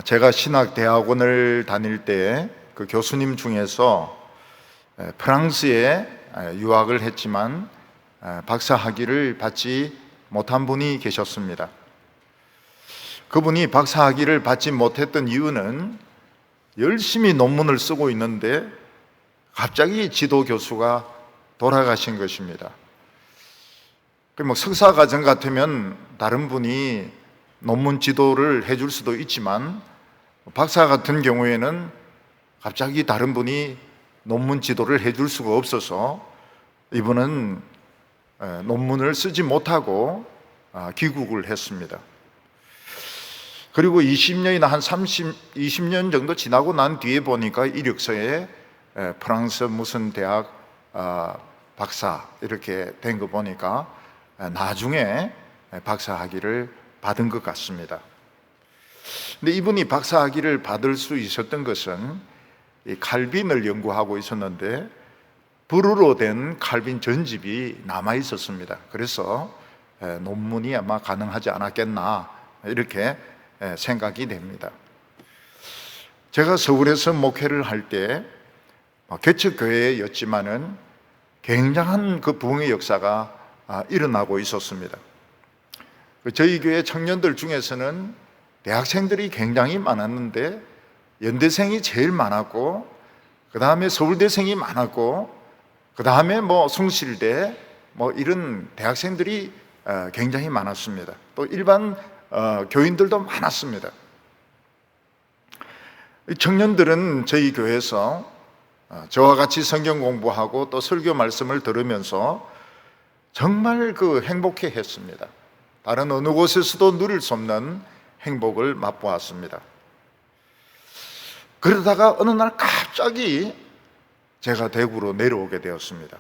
제가 신학대학원을 다닐 때 그 교수님 중에서 프랑스에 유학을 했지만 박사 학위를 받지 못한 분이 계셨습니다. 그분이 박사 학위를 받지 못했던 이유는 열심히 논문을 쓰고 있는데 갑자기 지도 교수가 돌아가신 것입니다. 석사 과정 같으면 다른 분이 논문 지도를 해줄 수도 있지만 박사 같은 경우에는 갑자기 다른 분이 논문 지도를 해줄 수가 없어서 이분은 논문을 쓰지 못하고 귀국을 했습니다. 그리고 20년이나 한 20년 정도 지나고 난 뒤에 보니까 이력서에 프랑스 무슨 대학 박사 이렇게 된 거 보니까 나중에 박사 학위를 받은 것 같습니다. 근데 이분이 박사 학위를 받을 수 있었던 것은 이 칼빈을 연구하고 있었는데 불으로 된 칼빈 전집이 남아 있었습니다. 그래서 논문이 아마 가능하지 않았겠나 이렇게 생각이 됩니다. 제가 서울에서 목회를 할 때 개척교회였지만은 굉장한 그 부흥의 역사가 일어나고 있었습니다. 저희 교회 청년들 중에서는 대학생들이 굉장히 많았는데 연대생이 제일 많았고, 그 다음에 서울대생이 많았고, 그 다음에 숭실대 이런 대학생들이 굉장히 많았습니다. 또 일반 교인들도 많았습니다. 청년들은 저희 교회에서 저와 같이 성경 공부하고 또 설교 말씀을 들으면서 정말 행복해 했습니다. 다른 어느 곳에서도 누릴 수 없는 행복을 맛보았습니다. 그러다가 어느 날 갑자기 제가 대구로 내려오게 되었습니다.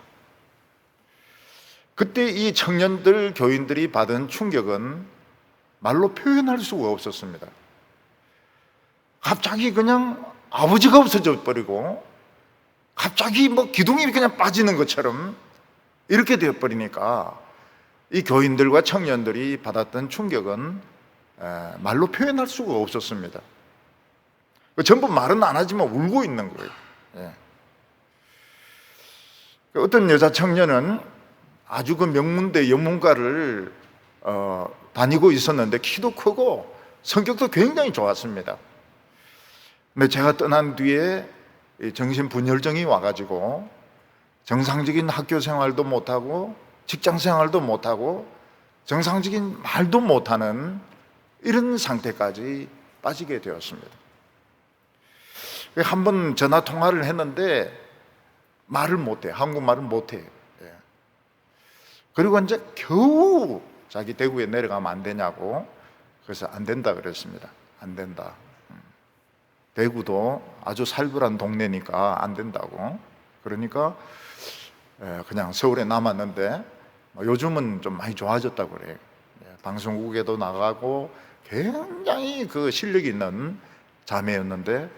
그때 이 청년들, 교인들이 받은 충격은 말로 표현할 수가 없었습니다. 갑자기 그냥 아버지가 없어져 버리고 갑자기 기둥이 그냥 빠지는 것처럼 이렇게 되어버리니까 이 교인들과 청년들이 받았던 충격은 말로 표현할 수가 없었습니다. 전부 말은 안 하지만 울고 있는 거예요. 어떤 여자 청년은 아주 명문대 영문과를 다니고 있었는데 키도 크고 성격도 굉장히 좋았습니다. 근데 제가 떠난 뒤에 정신분열증이 와가지고 정상적인 학교 생활도 못하고 직장 생활도 못하고 정상적인 말도 못하는 이런 상태까지 빠지게 되었습니다. 한 번 전화 통화를 했는데 말을 못해, 한국말을 못해. 그리고 이제 겨우 자기 대구에 내려가면 안 되냐고, 그래서 안 된다 그랬습니다. 안 된다. 대구도 아주 살벌한 동네니까 안 된다고. 그러니까 그냥 서울에 남았는데 요즘은 좀 많이 좋아졌다고 그래요. 방송국에도 나가고 굉장히 실력이 있는 자매였는데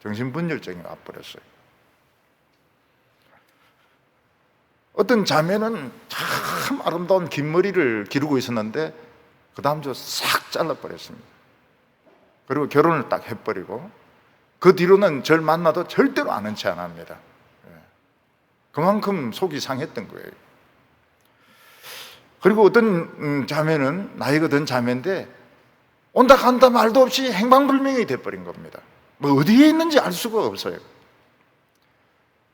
정신분열증이 와버렸어요. 어떤 자매는 참 아름다운 긴 머리를 기르고 있었는데 그 다음 주 싹 잘라버렸습니다. 그리고 결혼을 딱 해버리고 그 뒤로는 저를 만나도 절대로 아는 체 안 합니다. 그만큼 속이 상했던 거예요. 그리고 어떤 자매는 나이가 든 자매인데 온다 간다 말도 없이 행방불명이 돼버린 겁니다. 어디에 있는지 알 수가 없어요.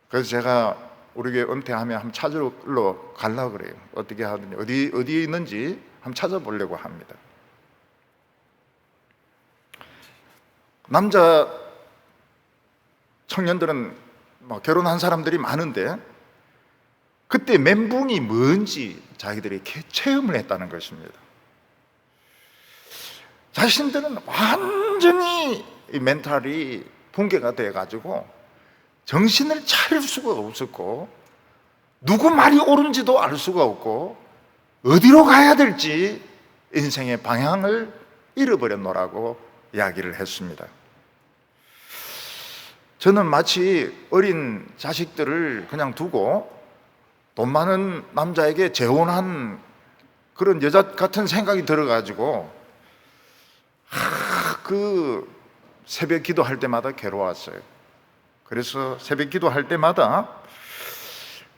그래서 제가 우리 교회 은퇴하면 한번 찾으러 가려고 그래요. 어떻게 하든지 어디에 있는지 한번 찾아보려고 합니다. 남자 청년들은 결혼한 사람들이 많은데 그때 멘붕이 뭔지 자기들이 체험을 했다는 것입니다. 자신들은 완전히 이 멘탈이 붕괴가 돼가지고 정신을 차릴 수가 없었고 누구 말이 옳은지도 알 수가 없고 어디로 가야 될지 인생의 방향을 잃어버렸노라고 이야기를 했습니다. 저는 마치 어린 자식들을 그냥 두고 돈 많은 남자에게 재혼한 그런 여자 같은 생각이 들어가지고 새벽 기도할 때마다 괴로웠어요. 그래서 새벽 기도할 때마다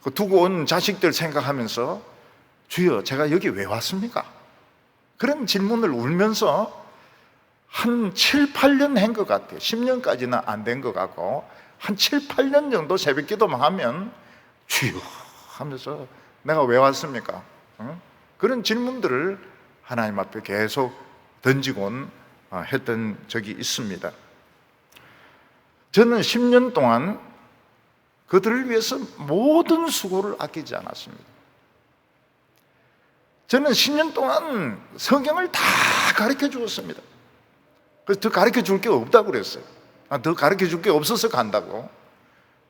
그 두고 온 자식들 생각하면서 주여, 제가 여기 왜 왔습니까? 그런 질문을 울면서 한 7, 8년 한 것 같아요. 10년까지는 안 된 것 같고 한 7, 8년 정도 새벽 기도만 하면 주여 하면서 내가 왜 왔습니까? 그런 질문들을 하나님 앞에 계속 던지곤 했던 적이 있습니다. 저는 10년 동안 그들을 위해서 모든 수고를 아끼지 않았습니다. 저는 10년 동안 성경을 다 가르쳐 주었습니다. 그래서 더 가르쳐 줄 게 없다고 그랬어요. 더 가르쳐 줄 게 없어서 간다고.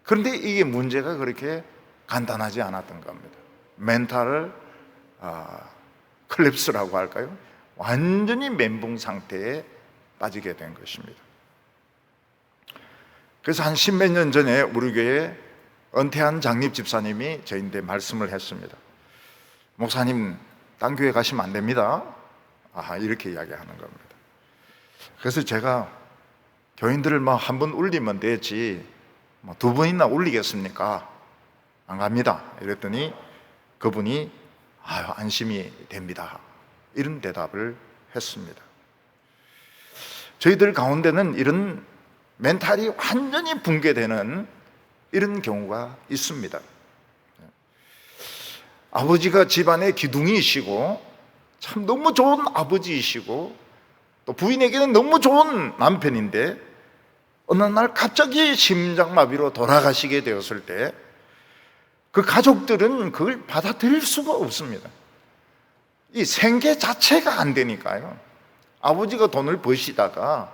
그런데 이게 문제가 그렇게 간단하지 않았던 겁니다. 멘탈 클랩스라고 할까요? 완전히 멘붕 상태에 빠지게 된 것입니다. 그래서 한 10몇 년 전에 우리 교회에 은퇴한 장립 집사님이 저희한테 말씀을 했습니다. 목사님, 딴 교회 가시면 안 됩니다. 이렇게 이야기하는 겁니다. 그래서 제가 교인들을 한 번 울리면 되지 두 번이나 울리겠습니까? 안 갑니다. 이랬더니 그분이 안심이 됩니다. 이런 대답을 했습니다. 저희들 가운데는 이런 멘탈이 완전히 붕괴되는 이런 경우가 있습니다. 아버지가 집안의 기둥이시고 참 너무 좋은 아버지이시고 또 부인에게는 너무 좋은 남편인데 어느 날 갑자기 심장마비로 돌아가시게 되었을 때 그 가족들은 그걸 받아들일 수가 없습니다. 이 생계 자체가 안 되니까요. 아버지가 돈을 버시다가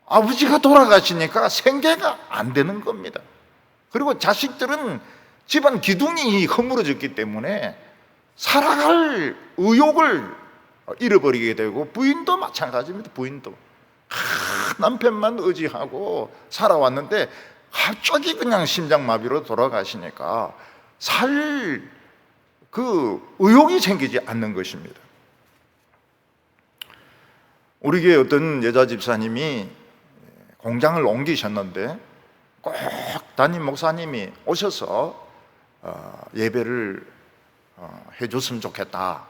아버지가 돌아가시니까 생계가 안 되는 겁니다. 그리고 자식들은 집안 기둥이 허물어졌기 때문에 살아갈 의욕을 잃어버리게 되고 부인도 마찬가지입니다. 부인도 남편만 의지하고 살아왔는데 갑자기 그냥 심장마비로 돌아가시니까 살 의욕이 생기지 않는 것입니다. 우리 교회 어떤 여자 집사님이 공장을 옮기셨는데 꼭 담임 목사님이 오셔서 예배를 해줬으면 좋겠다.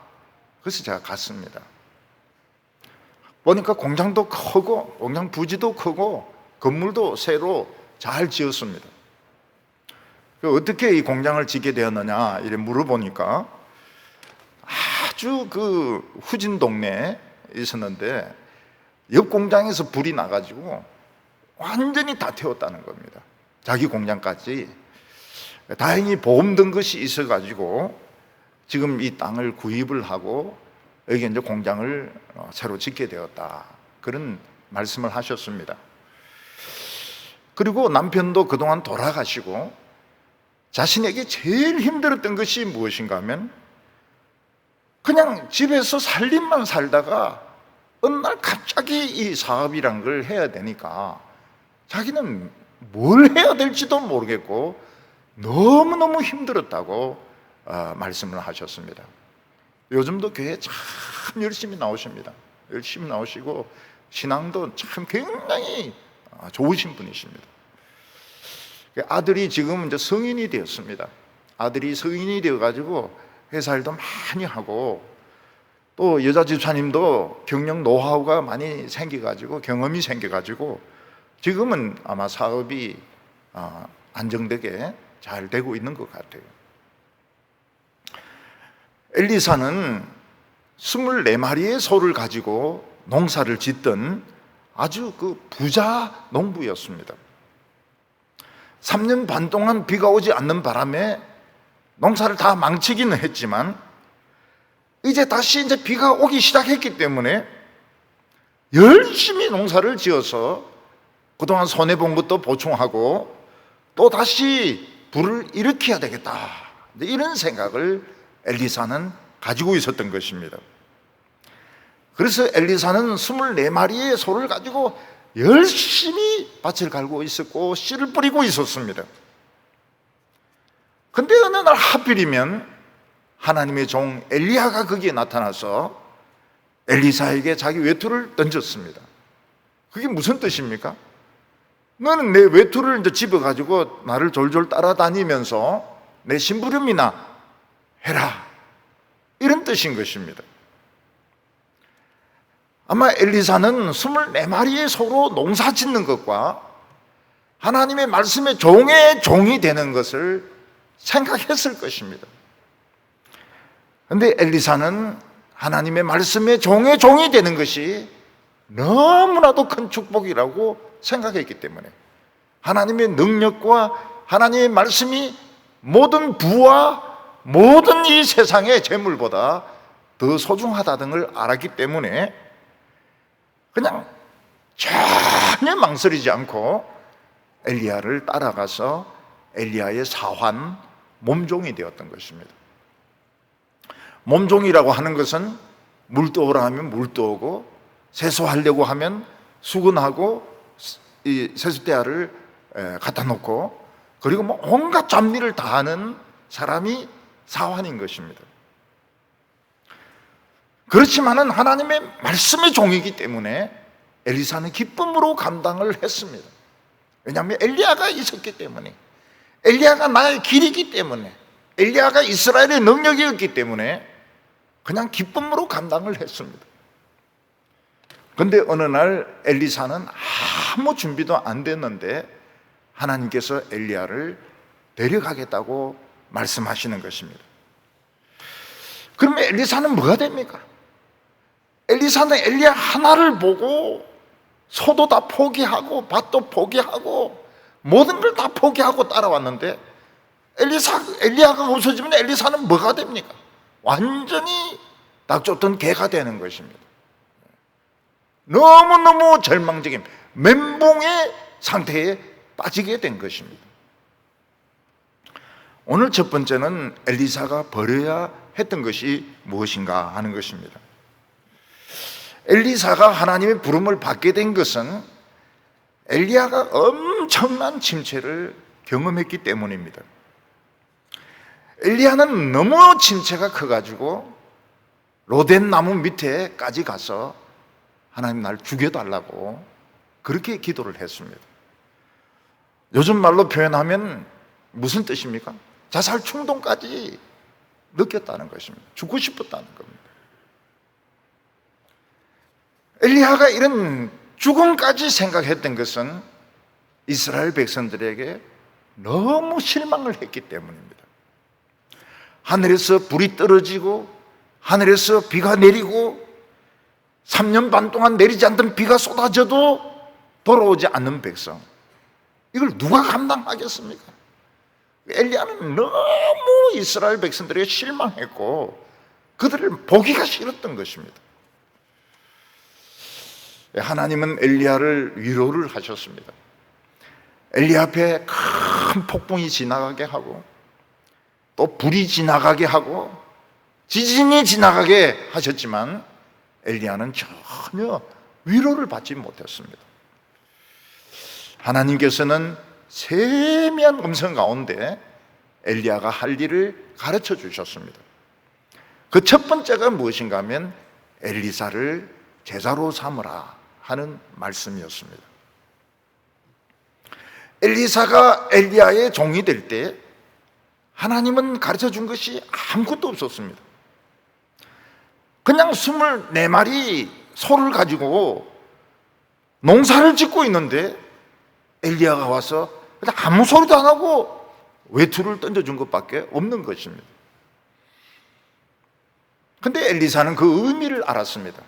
그래서 제가 갔습니다. 보니까 공장도 크고 공장 부지도 크고 건물도 새로 잘 지었습니다. 어떻게 이 공장을 짓게 되었느냐 이래 물어보니까 아주 후진 동네에 있었는데 옆 공장에서 불이 나가지고 완전히 다 태웠다는 겁니다. 자기 공장까지. 다행히 보험 든 것이 있어가지고 지금 이 땅을 구입을 하고 여기 이제 공장을 새로 짓게 되었다. 그런 말씀을 하셨습니다. 그리고 남편도 그동안 돌아가시고 자신에게 제일 힘들었던 것이 무엇인가 하면 그냥 집에서 살림만 살다가 어느 날 갑자기 이 사업이란 걸 해야 되니까 자기는 뭘 해야 될지도 모르겠고 너무너무 힘들었다고 말씀을 하셨습니다. 요즘도 교회에 참 열심히 나오십니다. 열심히 나오시고 신앙도 참 굉장히 좋으신 분이십니다. 아들이 지금 이제 성인이 되었습니다. 아들이 성인이 되어가지고 회사 일도 많이 하고 또 여자 집사님도 경영 노하우가 많이 생겨가지고 경험이 생겨가지고 지금은 아마 사업이 안정되게 잘 되고 있는 것 같아요. 엘리사는 24마리의 소를 가지고 농사를 짓던 아주 부자 농부였습니다. 3년 반 동안 비가 오지 않는 바람에 농사를 다 망치기는 했지만 이제 다시 비가 오기 시작했기 때문에 열심히 농사를 지어서 그동안 손해본 것도 보충하고 또 다시 불을 일으켜야 되겠다. 이런 생각을 엘리사는 가지고 있었던 것입니다. 그래서 엘리사는 24마리의 소를 가지고 열심히 밭을 갈고 있었고 씨를 뿌리고 있었습니다. 근데 어느 날 하필이면 하나님의 종 엘리야가 거기에 나타나서 엘리사에게 자기 외투를 던졌습니다. 그게 무슨 뜻입니까? 너는 내 외투를 이제 집어 가지고 나를 졸졸 따라다니면서 내 심부름이나 해라, 이런 뜻인 것입니다. 아마 엘리사는 24마리의 소로 농사 짓는 것과 하나님의 말씀의 종의 종이 되는 것을 생각했을 것입니다. 그런데 엘리사는 하나님의 말씀의 종의 종이 되는 것이 너무나도 큰 축복이라고 생각했기 때문에, 하나님의 능력과 하나님의 말씀이 모든 부와 모든 이 세상의 재물보다 더 소중하다는 걸 알았기 때문에 그냥 전혀 망설이지 않고 엘리야를 따라가서 엘리야의 사환, 몸종이 되었던 것입니다. 몸종이라고 하는 것은 물 떠오라 하면 물 떠오고, 세수하려고 하면 수건하고 이 세숫대야를 갖다 놓고, 그리고 뭐 온갖 잡일을 다 하는 사람이 사환인 것입니다. 그렇지만은 하나님의 말씀의 종이기 때문에 엘리사는 기쁨으로 감당을 했습니다. 왜냐하면 엘리야가 있었기 때문에, 엘리야가 나의 길이기 때문에, 엘리야가 이스라엘의 능력이었기 때문에 그냥 기쁨으로 감당을 했습니다. 그런데 어느 날 엘리사는 아무 준비도 안 됐는데 하나님께서 엘리야를 데려가겠다고 말씀하시는 것입니다. 그러면 엘리사는 뭐가 됩니까? 엘리사는 엘리야 하나를 보고 소도 다 포기하고 밭도 포기하고 모든 걸 다 포기하고 따라왔는데, 엘리야가 없어지면 엘리사는 뭐가 됩니까? 완전히 닭 쫓던 개가 되는 것입니다. 너무너무 절망적인 멘붕의 상태에 빠지게 된 것입니다. 오늘 첫 번째는 엘리사가 버려야 했던 것이 무엇인가 하는 것입니다. 엘리사가 하나님의 부름을 받게 된 것은 엘리야가 엄청난 침체를 경험했기 때문입니다. 엘리야는 너무 침체가 커가지고 로덴 나무 밑에까지 가서 하나님 날 죽여달라고 그렇게 기도를 했습니다. 요즘 말로 표현하면 무슨 뜻입니까? 자살 충동까지 느꼈다는 것입니다. 죽고 싶었다는 겁니다. 엘리야가 이런 죽음까지 생각했던 것은 이스라엘 백성들에게 너무 실망을 했기 때문입니다. 하늘에서 불이 떨어지고 하늘에서 비가 내리고 3년 반 동안 내리지 않던 비가 쏟아져도 돌아오지 않는 백성, 이걸 누가 감당하겠습니까? 엘리야는 너무 이스라엘 백성들에게 실망했고 그들을 보기가 싫었던 것입니다. 하나님은 엘리야를 위로를 하셨습니다. 엘리야 앞에 큰 폭풍이 지나가게 하고 또 불이 지나가게 하고 지진이 지나가게 하셨지만 엘리야는 전혀 위로를 받지 못했습니다. 하나님께서는 세미한 음성 가운데 엘리야가 할 일을 가르쳐 주셨습니다. 그 첫 번째가 무엇인가 하면 엘리사를 제자로 삼으라 하는 말씀이었습니다. 엘리사가 엘리야의 종이 될 때 하나님은 가르쳐 준 것이 아무것도 없었습니다. 그냥 24마리 소를 가지고 농사를 짓고 있는데 엘리야가 와서 그냥 아무 소리도 안 하고 외투를 던져준 것밖에 없는 것입니다. 근데 엘리사는 그 의미를 알았습니다.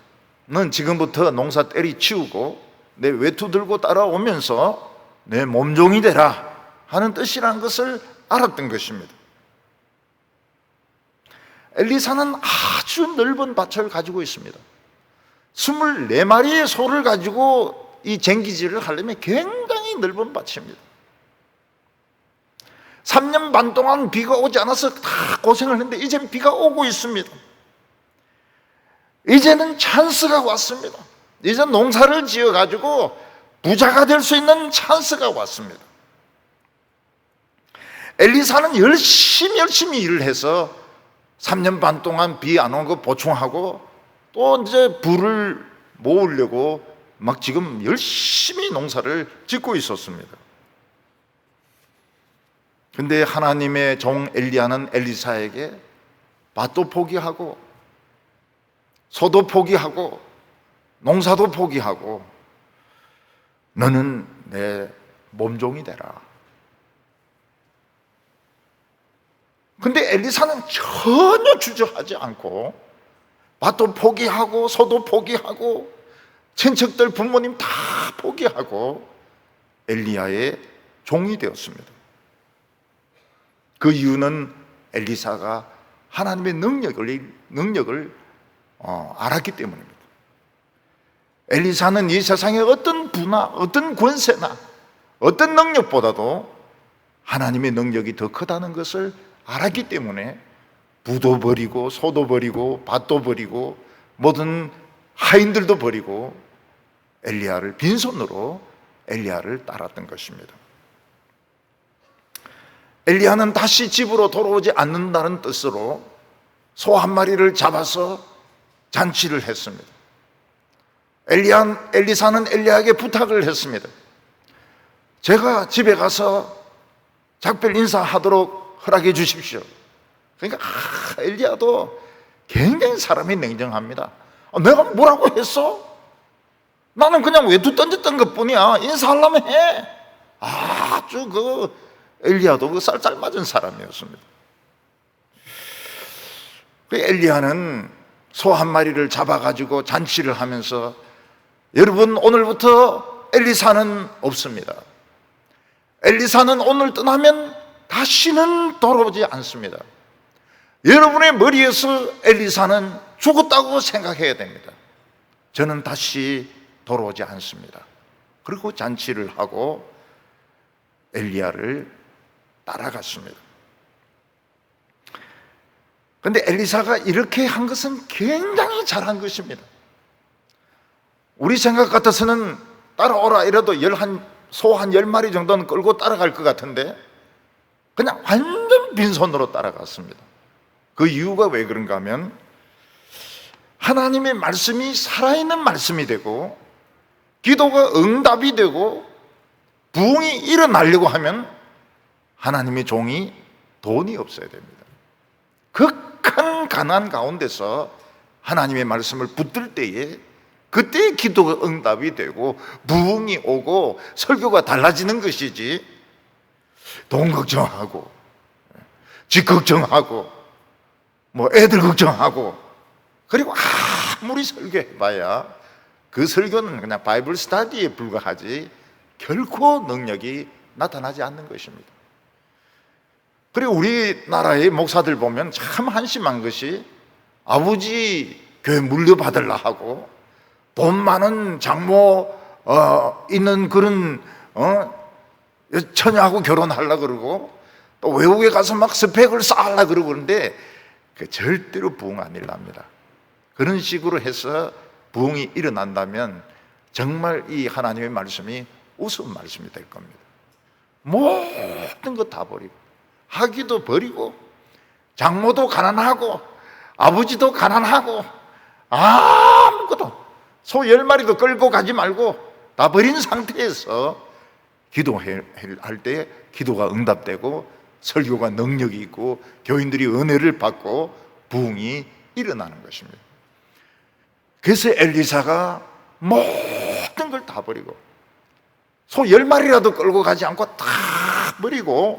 넌 지금부터 농사 때리치우고 내 외투 들고 따라오면서 내 몸종이 되라 하는 뜻이라는 것을 알았던 것입니다. 엘리사는 아주 넓은 밭을 가지고 있습니다. 24마리의 소를 가지고 이 쟁기질을 하려면 굉장히 넓은 밭입니다. 3년 반 동안 비가 오지 않아서 다 고생을 했는데 이제는 비가 오고 있습니다. 이제는 찬스가 왔습니다. 이제 농사를 지어가지고 부자가 될 수 있는 찬스가 왔습니다. 엘리사는 열심히 일을 해서 3년 반 동안 비 안 온 거 보충하고 또 이제 불을 모으려고 막 지금 열심히 농사를 짓고 있었습니다. 근데 하나님의 종 엘리야는 엘리사에게 밭도 포기하고 소도 포기하고 농사도 포기하고 너는 내 몸종이 되라. 근데 엘리사는 전혀 주저하지 않고 밭도 포기하고 소도 포기하고 친척들 부모님 다 포기하고 엘리야의 종이 되었습니다. 그 이유는 엘리사가 하나님의 능력을 알았기 때문입니다. 엘리사는 이 세상의 어떤 부나 어떤 권세나 어떤 능력보다도 하나님의 능력이 더 크다는 것을 알았기 때문에 부도 버리고 소도 버리고 밭도 버리고 모든 하인들도 버리고 엘리야를 빈손으로 엘리야를 따랐던 것입니다. 엘리야는 다시 집으로 돌아오지 않는다는 뜻으로 소 한 마리를 잡아서 잔치를 했습니다. 엘리사는 엘리야에게 부탁을 했습니다. 제가 집에 가서 작별 인사하도록 허락해 주십시오. 그러니까 엘리야도 굉장히 사람이 냉정합니다. 내가 뭐라고 했어? 나는 그냥 외투 던졌던 것뿐이야. 인사하려면 해. 아주 엘리야도 그 쌀쌀맞은 사람이었습니다. 엘리야는 소 한 마리를 잡아가지고 잔치를 하면서 여러분 오늘부터 엘리사는 없습니다. 엘리사는 오늘 떠나면 다시는 돌아오지 않습니다. 여러분의 머리에서 엘리사는 죽었다고 생각해야 됩니다. 저는 다시 돌아오지 않습니다. 그리고 잔치를 하고 엘리야를 따라갔습니다. 그런데 엘리사가 이렇게 한 것은 굉장히 잘한 것입니다. 우리 생각 같아서는 따라오라 이래도 소 한 10마리 정도는 끌고 따라갈 것 같은데 그냥 완전 빈손으로 따라갔습니다. 그 이유가 왜 그런가 하면 하나님의 말씀이 살아있는 말씀이 되고 기도가 응답이 되고 부흥이 일어나려고 하면 하나님의 종이 돈이 없어야 됩니다. 극한 가난 가운데서 하나님의 말씀을 붙들 때에 그때 기도가 응답이 되고 부흥이 오고 설교가 달라지는 것이지 돈 걱정하고 집 걱정하고 애들 걱정하고 그리고 아무리 설교해봐야 그 설교는 그냥 바이블 스터디에 불과하지 결코 능력이 나타나지 않는 것입니다. 그리고 우리나라의 목사들 보면 참 한심한 것이 아버지 교회 물려받으려 하고 돈 많은 장모 있는 그런 처녀하고 결혼하려고 그러고 또 외국에 가서 막 스펙을 쌓으려고 그러고 그러는데 절대로 부흥 안 일어납니다. 그런 식으로 해서 부흥이 일어난다면 정말 이 하나님의 말씀이 우스운 말씀이 될 겁니다. 모든 거 다 버리고 하기도 버리고 장모도 가난하고 아버지도 가난하고 아무것도 소 10마리도 끌고 가지 말고 다 버린 상태에서 기도할 때 기도가 응답되고 설교가 능력이 있고 교인들이 은혜를 받고 부흥이 일어나는 것입니다. 그래서 엘리사가 모든 걸 다 버리고 소 10마리라도 끌고 가지 않고 다 버리고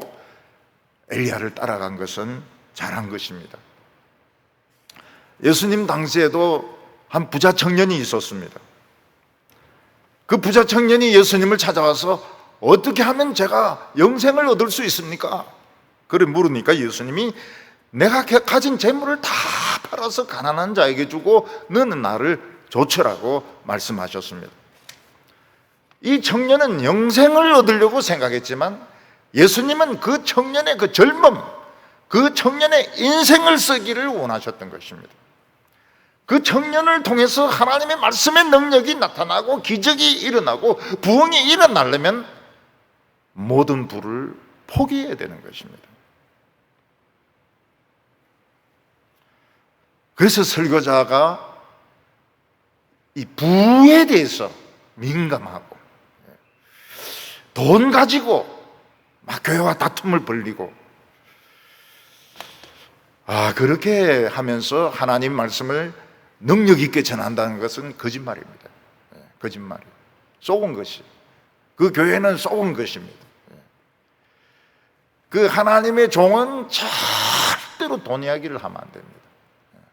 엘리야를 따라간 것은 잘한 것입니다. 예수님 당시에도 한 부자 청년이 있었습니다. 그 부자 청년이 예수님을 찾아와서 어떻게 하면 제가 영생을 얻을 수 있습니까? 그래 물으니까 예수님이 내가 가진 재물을 다 팔아서 가난한 자에게 주고 너는 나를 조처라고 말씀하셨습니다. 이 청년은 영생을 얻으려고 생각했지만 예수님은 그 청년의 그 젊음, 그 청년의 인생을 쓰기를 원하셨던 것입니다. 그 청년을 통해서 하나님의 말씀의 능력이 나타나고 기적이 일어나고 부흥이 일어나려면 모든 부를 포기해야 되는 것입니다. 그래서 설교자가 이 부에 대해서 민감하고 돈 가지고 막 교회와 다툼을 벌이고 그렇게 하면서 하나님 말씀을 능력 있게 전한다는 것은 거짓말입니다. 거짓말이에요. 속은 것이. 그 교회는 속은 것입니다. 그 하나님의 종은 절대로 돈 이야기를 하면 안 됩니다.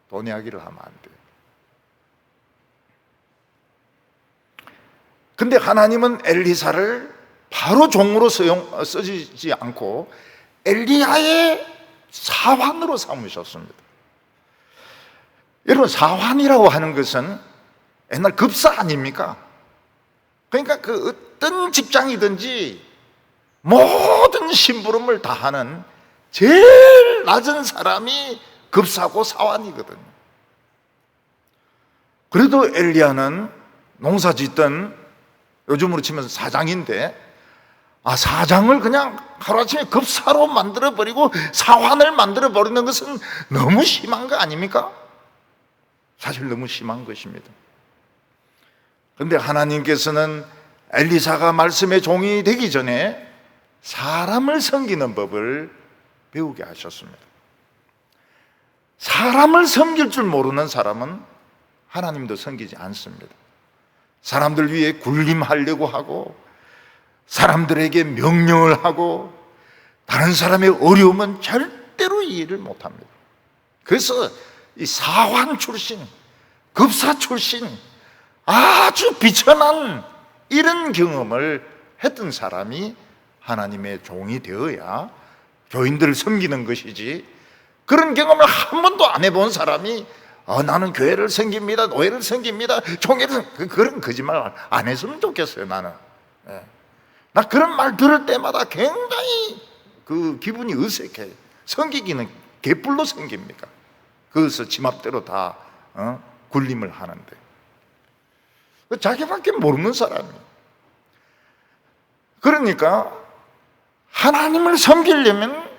돈 이야기를 하면 안 돼요. 근데 하나님은 엘리사를 바로 종으로 쓰지 않고 엘리야의 사환으로 삼으셨습니다. 여러분, 사환이라고 하는 것은 옛날 급사 아닙니까? 그러니까 그 어떤 직장이든지 모든 심부름을 다 하는 제일 낮은 사람이 급사고 사환이거든요. 그래도 엘리야는 농사 짓던, 요즘으로 치면 사장인데, 사장을 그냥 하루아침에 급사로 만들어버리고 사환을 만들어버리는 것은 너무 심한 거 아닙니까? 사실 너무 심한 것입니다. 그런데 하나님께서는 엘리사가 말씀의 종이 되기 전에 사람을 섬기는 법을 배우게 하셨습니다. 사람을 섬길 줄 모르는 사람은 하나님도 섬기지 않습니다. 사람들 위해 군림하려고 하고 사람들에게 명령을 하고 다른 사람의 어려움은 절대로 이해를 못합니다. 그래서 이 사환 출신, 급사 출신, 아주 비천한 이런 경험을 했던 사람이 하나님의 종이 되어야 교인들을 섬기는 것이지, 그런 경험을 한 번도 안 해본 사람이 나는 교회를 섬깁니다, 노예를 섬깁니다, 종회를, 그런 거짓말 안 했으면 좋겠어요. 나는 나 그런 말 들을 때마다 굉장히 그 기분이 어색해요. 섬기기는 개뿔로 섬깁니까? 그것을 지맘대로 다 군림을 하는데 자기밖에 모르는 사람이에요. 그러니까 하나님을 섬기려면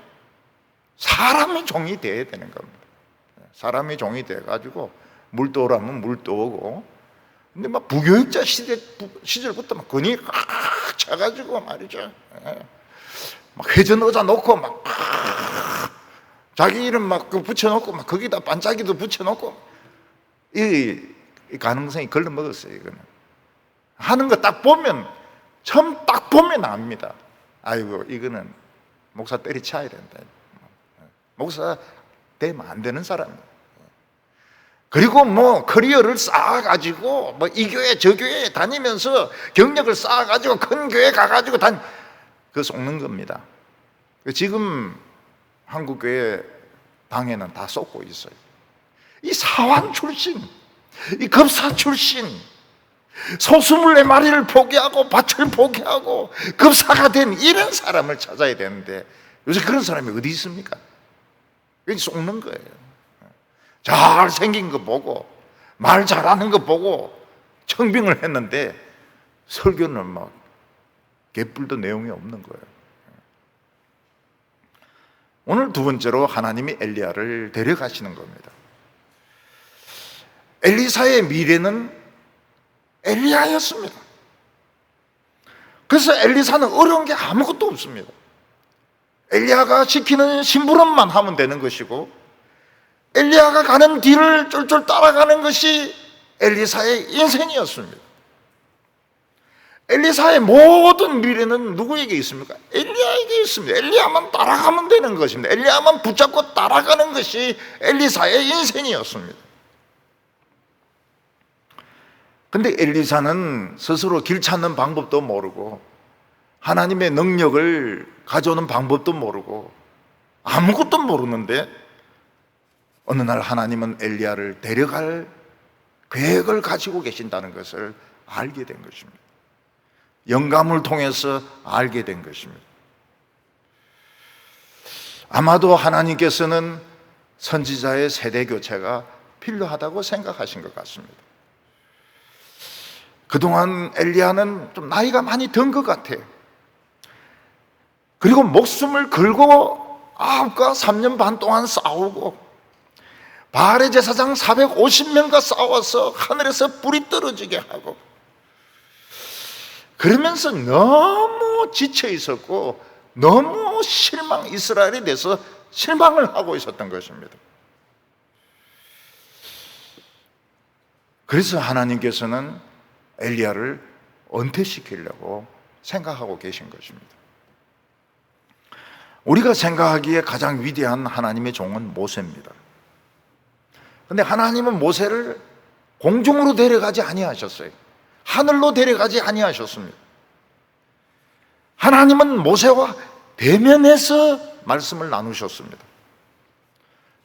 사람의 종이 돼야 되는 겁니다. 사람의 종이 돼가지고 물 떠오라면 물 떠오고, 근데 막 부교육자 시절부터 막 근이 꽉 차가지고 말이죠. 막 회전 의자 놓고 막 자기 이름 막 붙여놓고 막 거기다 반짝이도 붙여놓고 이 가능성이 걸러먹었어요. 이거는 하는 거 딱 보면, 처음 딱 보면 압니다. 아이고, 이거는 목사 때리쳐야 된다. 목사 되면 안 되는 사람이에요. 그리고 뭐 커리어를 쌓아가지고 뭐 이 교회 저 교회 다니면서 경력을 쌓아가지고 큰 교회 가가지고 그거 속는 겁니다. 지금 한국교회 당에는 다 쏟고 있어요. 이 사환 출신, 이 급사 출신, 소수물의 마리를 포기하고 밭을 포기하고 급사가 된 이런 사람을 찾아야 되는데 요새 그런 사람이 어디 있습니까? 여기 쏟는 거예요. 잘생긴 거 보고 말 잘하는 거 보고 청빙을 했는데 설교는 막 개뿔도 내용이 없는 거예요. 오늘 두 번째로 하나님이 엘리야를 데려가시는 겁니다. 엘리사의 미래는 엘리야였습니다. 그래서 엘리사는 어려운 게 아무것도 없습니다. 엘리야가 시키는 심부름만 하면 되는 것이고, 엘리야가 가는 뒤를 쫄쫄 따라가는 것이 엘리사의 인생이었습니다. 엘리사의 모든 미래는 누구에게 있습니까? 엘리야에게 있습니다. 엘리야만 따라가면 되는 것입니다. 엘리야만 붙잡고 따라가는 것이 엘리사의 인생이었습니다. 근데 엘리사는 스스로 길 찾는 방법도 모르고 하나님의 능력을 가져오는 방법도 모르고 아무것도 모르는데 어느 날 하나님은 엘리야를 데려갈 계획을 가지고 계신다는 것을 알게 된 것입니다. 영감을 통해서 알게 된 것입니다. 아마도 하나님께서는 선지자의 세대 교체가 필요하다고 생각하신 것 같습니다. 그동안 엘리야는 좀 나이가 많이 든 것 같아요. 그리고 목숨을 걸고 아합과 3년 반 동안 싸우고 바알의 제사장 450명과 싸워서 하늘에서 불이 떨어지게 하고 그러면서 너무 지쳐 있었고 너무 이스라엘에 대해서 실망을 하고 있었던 것입니다. 그래서 하나님께서는 엘리야를 은퇴시키려고 생각하고 계신 것입니다. 우리가 생각하기에 가장 위대한 하나님의 종은 모세입니다. 그런데 하나님은 모세를 공중으로 데려가지 아니하셨어요. 하늘로 데려가지 아니하셨습니다. 하나님은 모세와 대면해서 말씀을 나누셨습니다.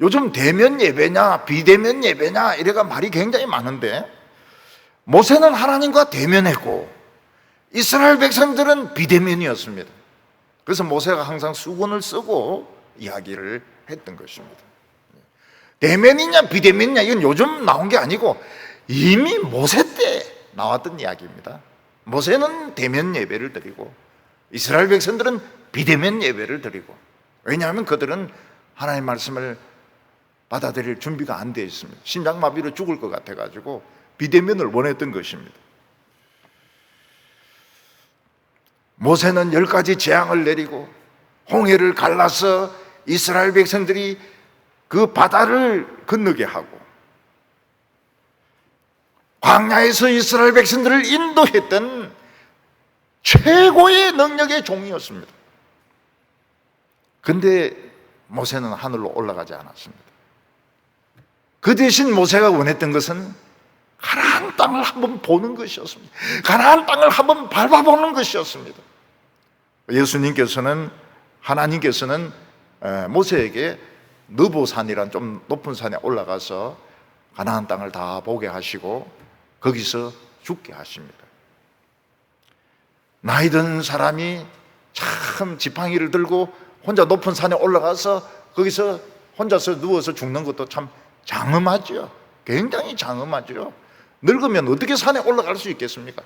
요즘 대면 예배냐 비대면 예배냐 이래가 말이 굉장히 많은데, 모세는 하나님과 대면했고 이스라엘 백성들은 비대면이었습니다. 그래서 모세가 항상 수건을 쓰고 이야기를 했던 것입니다. 대면이냐 비대면이냐 이건 요즘 나온 게 아니고 이미 모세 때 나왔던 이야기입니다. 모세는 대면 예배를 드리고 이스라엘 백성들은 비대면 예배를 드리고, 왜냐하면 그들은 하나님의 말씀을 받아들일 준비가 안 되어 있습니다. 심장마비로 죽을 것 같아가지고 비대면을 원했던 것입니다. 모세는 10가지 재앙을 내리고 홍해를 갈라서 이스라엘 백성들이 그 바다를 건너게 하고 광야에서 이스라엘 백성들을 인도했던 최고의 능력의 종이었습니다. 그런데 모세는 하늘로 올라가지 않았습니다. 그 대신 모세가 원했던 것은 가나안 땅을 한번 보는 것이었습니다. 가나안 땅을 한번 밟아보는 것이었습니다. 예수님께서는, 하나님께서는 모세에게 느보산이란 좀 높은 산에 올라가서 가나안 땅을 다 보게 하시고 거기서 죽게 하십니다. 나이 든 사람이 참 지팡이를 들고 혼자 높은 산에 올라가서 거기서 혼자서 누워서 죽는 것도 참 장엄하죠. 굉장히 장엄하죠. 늙으면 어떻게 산에 올라갈 수 있겠습니까?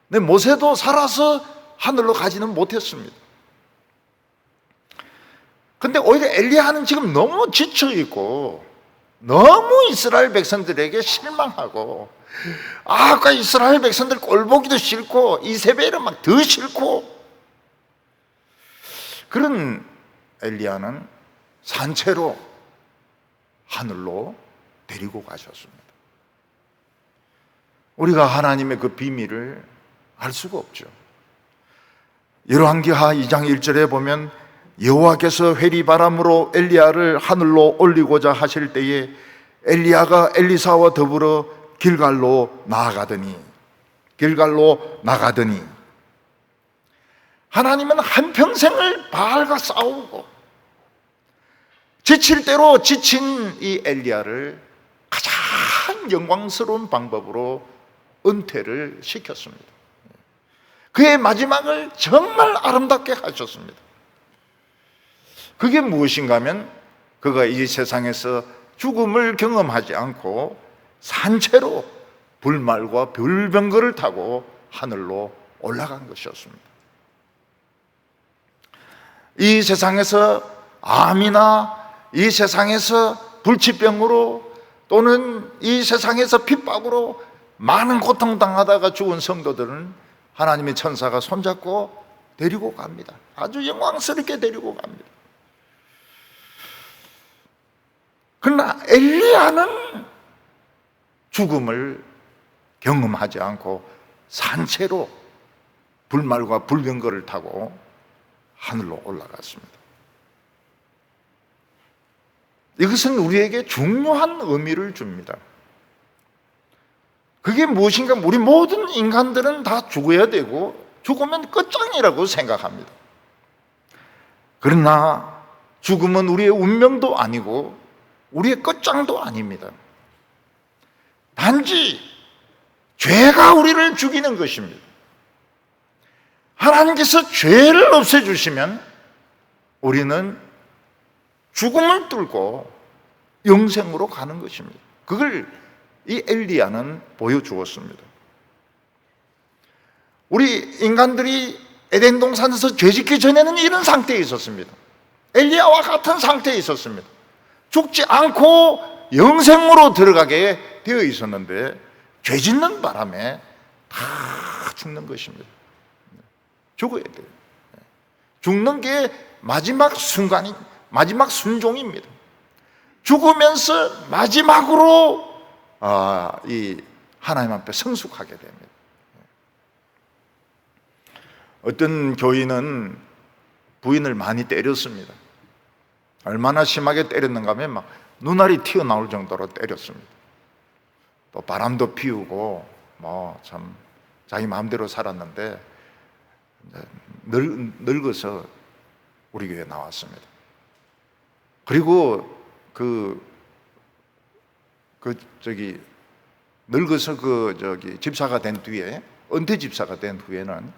근데 모세도 살아서 하늘로 가지는 못했습니다. 근데 오히려 엘리야는 지금 너무 지쳐있고 너무 이스라엘 백성들에게 실망하고, 아까 이스라엘 백성들 꼴보기도 싫고 이세벨은 막 더 싫고, 그런 엘리야는 산채로 하늘로 데리고 가셨습니다. 우리가 하나님의 그 비밀을 알 수가 없죠. 열왕기하 2장 1절에 보면 여호와께서 회리바람으로 엘리야를 하늘로 올리고자 하실 때에 엘리야가 엘리사와 더불어 길갈로 나아가더니 하나님은 한평생을 바알과 싸우고 지칠 대로 지친 이 엘리야를 가장 영광스러운 방법으로 은퇴를 시켰습니다. 그의 마지막을 정말 아름답게 하셨습니다. 그게 무엇인가 하면 그가 이 세상에서 죽음을 경험하지 않고 산채로 불말과 불병거를 타고 하늘로 올라간 것이었습니다. 이 세상에서 암이나 이 세상에서 불치병으로 또는 이 세상에서 핍박으로 많은 고통당하다가 죽은 성도들은 하나님의 천사가 손잡고 데리고 갑니다. 아주 영광스럽게 데리고 갑니다. 그러나 엘리야는 죽음을 경험하지 않고 산채로 불말과 불병거를 타고 하늘로 올라갔습니다. 이것은 우리에게 중요한 의미를 줍니다. 그게 무엇인가? 우리 모든 인간들은 다 죽어야 되고 죽으면 끝장이라고 생각합니다. 그러나 죽음은 우리의 운명도 아니고 우리의 끝장도 아닙니다. 단지 죄가 우리를 죽이는 것입니다. 하나님께서 죄를 없애주시면 우리는 죽음을 뚫고 영생으로 가는 것입니다. 그걸 이 엘리야는 보여주었습니다. 우리 인간들이 에덴 동산에서 죄짓기 전에는 이런 상태에 있었습니다. 엘리야와 같은 상태에 있었습니다. 죽지 않고 영생으로 들어가게 되어 있었는데 죄짓는 바람에 다 죽는 것입니다. 죽어야 돼요. 죽는 게 마지막 순간이, 마지막 순종입니다. 죽으면서 마지막으로 이 하나님 앞에 성숙하게 됩니다. 어떤 교인은 부인을 많이 때렸습니다. 얼마나 심하게 때렸는가 하면 막 눈알이 튀어나올 정도로 때렸습니다. 또 바람도 피우고 뭐 참 자기 마음대로 살았는데 늙어서 우리 교회에 나왔습니다. 그리고 늙어서 집사가 된 뒤에, 은퇴 집사가 된 후에는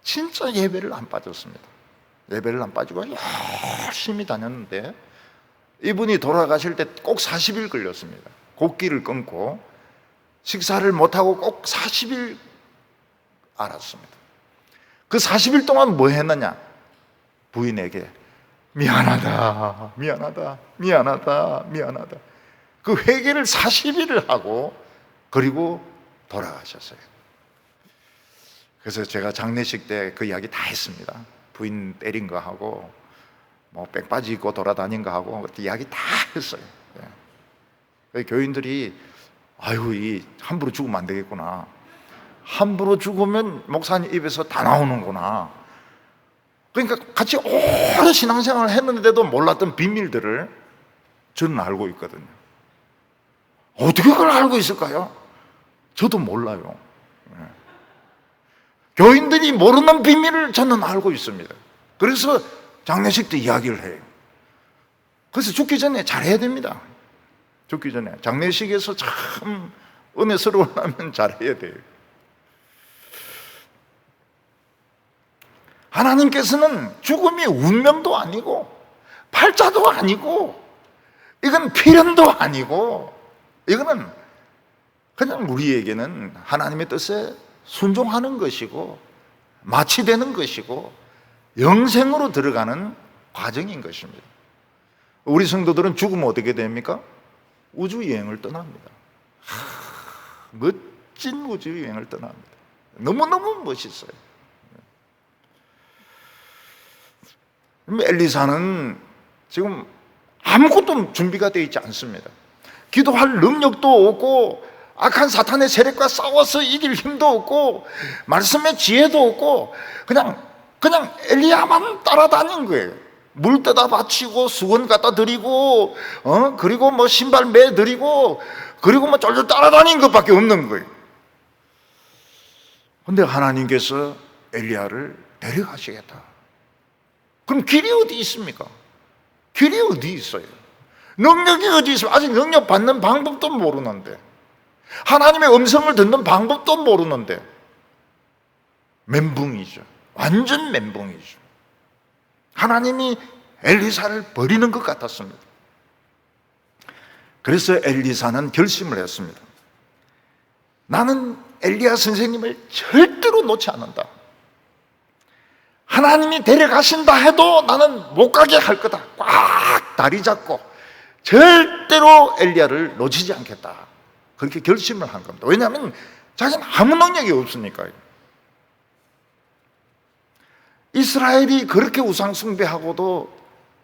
진짜 예배를 안 빠졌습니다. 예배를 안 빠지고 열심히 다녔는데 이분이 돌아가실 때 꼭 40일 걸렸습니다. 곡기를 끊고 식사를 못하고 꼭 40일 알았습니다. 그 40일 동안 뭐 했느냐? 부인에게 미안하다, 미안하다, 미안하다, 미안하다. 그 회개를 40일을 하고 그리고 돌아가셨어요. 그래서 제가 장례식 때 그 이야기 다 했습니다. 부인 때린 거 하고 뭐 백바지 입고 돌아다닌 거 하고 그 이야기 다 했어요. 교인들이 아유, 함부로 죽으면 안 되겠구나. 함부로 죽으면 목사님 입에서 다 나오는구나. 그러니까 같이 오래 신앙생활을 했는데도 몰랐던 비밀들을 저는 알고 있거든요. 어떻게 그걸 알고 있을까요? 저도 몰라요. 교인들이 모르는 비밀을 저는 알고 있습니다. 그래서 장례식 때 이야기를 해요. 그래서 죽기 전에 잘해야 됩니다. 죽기 전에 장례식에서 참 은혜스러우려면 잘해야 돼요. 하나님께서는 죽음이 운명도 아니고 팔자도 아니고 이건 필연도 아니고 이거는 그냥 우리에게는 하나님의 뜻에 순종하는 것이고 마치되는 것이고 영생으로 들어가는 과정인 것입니다. 우리 성도들은 죽으면 어떻게 됩니까? 우주여행을 떠납니다. 멋진 우주여행을 떠납니다. 너무너무 멋있어요. 엘리사는 지금 아무것도 준비가 되어 있지 않습니다. 기도할 능력도 없고 악한 사탄의 세력과 싸워서 이길 힘도 없고 말씀의 지혜도 없고 그냥 엘리야만 따라다닌 거예요. 물 떠다 바치고 수건 갖다 드리고 그리고 뭐 신발 매 드리고 그리고 뭐 쫄쫄 따라다닌 것밖에 없는 거예요. 근데 하나님께서 엘리야를 데려가시겠다. 그럼 길이 어디 있습니까? 길이 어디 있어요? 능력이 어디 있어요? 아직 능력 받는 방법도 모르는데 하나님의 음성을 듣는 방법도 모르는데 멘붕이죠. 완전 멘붕이죠. 하나님이 엘리사를 버리는 것 같았습니다. 그래서 엘리사는 결심을 했습니다. 나는 엘리야 선생님을 절대로 놓지 않는다. 하나님이 데려가신다 해도 나는 못 가게 할 거다. 꽉 다리 잡고 절대로 엘리야를 놓치지 않겠다. 그렇게 결심을 한 겁니다. 왜냐하면 자기는 아무 능력이 없으니까요. 이스라엘이 그렇게 우상 숭배하고도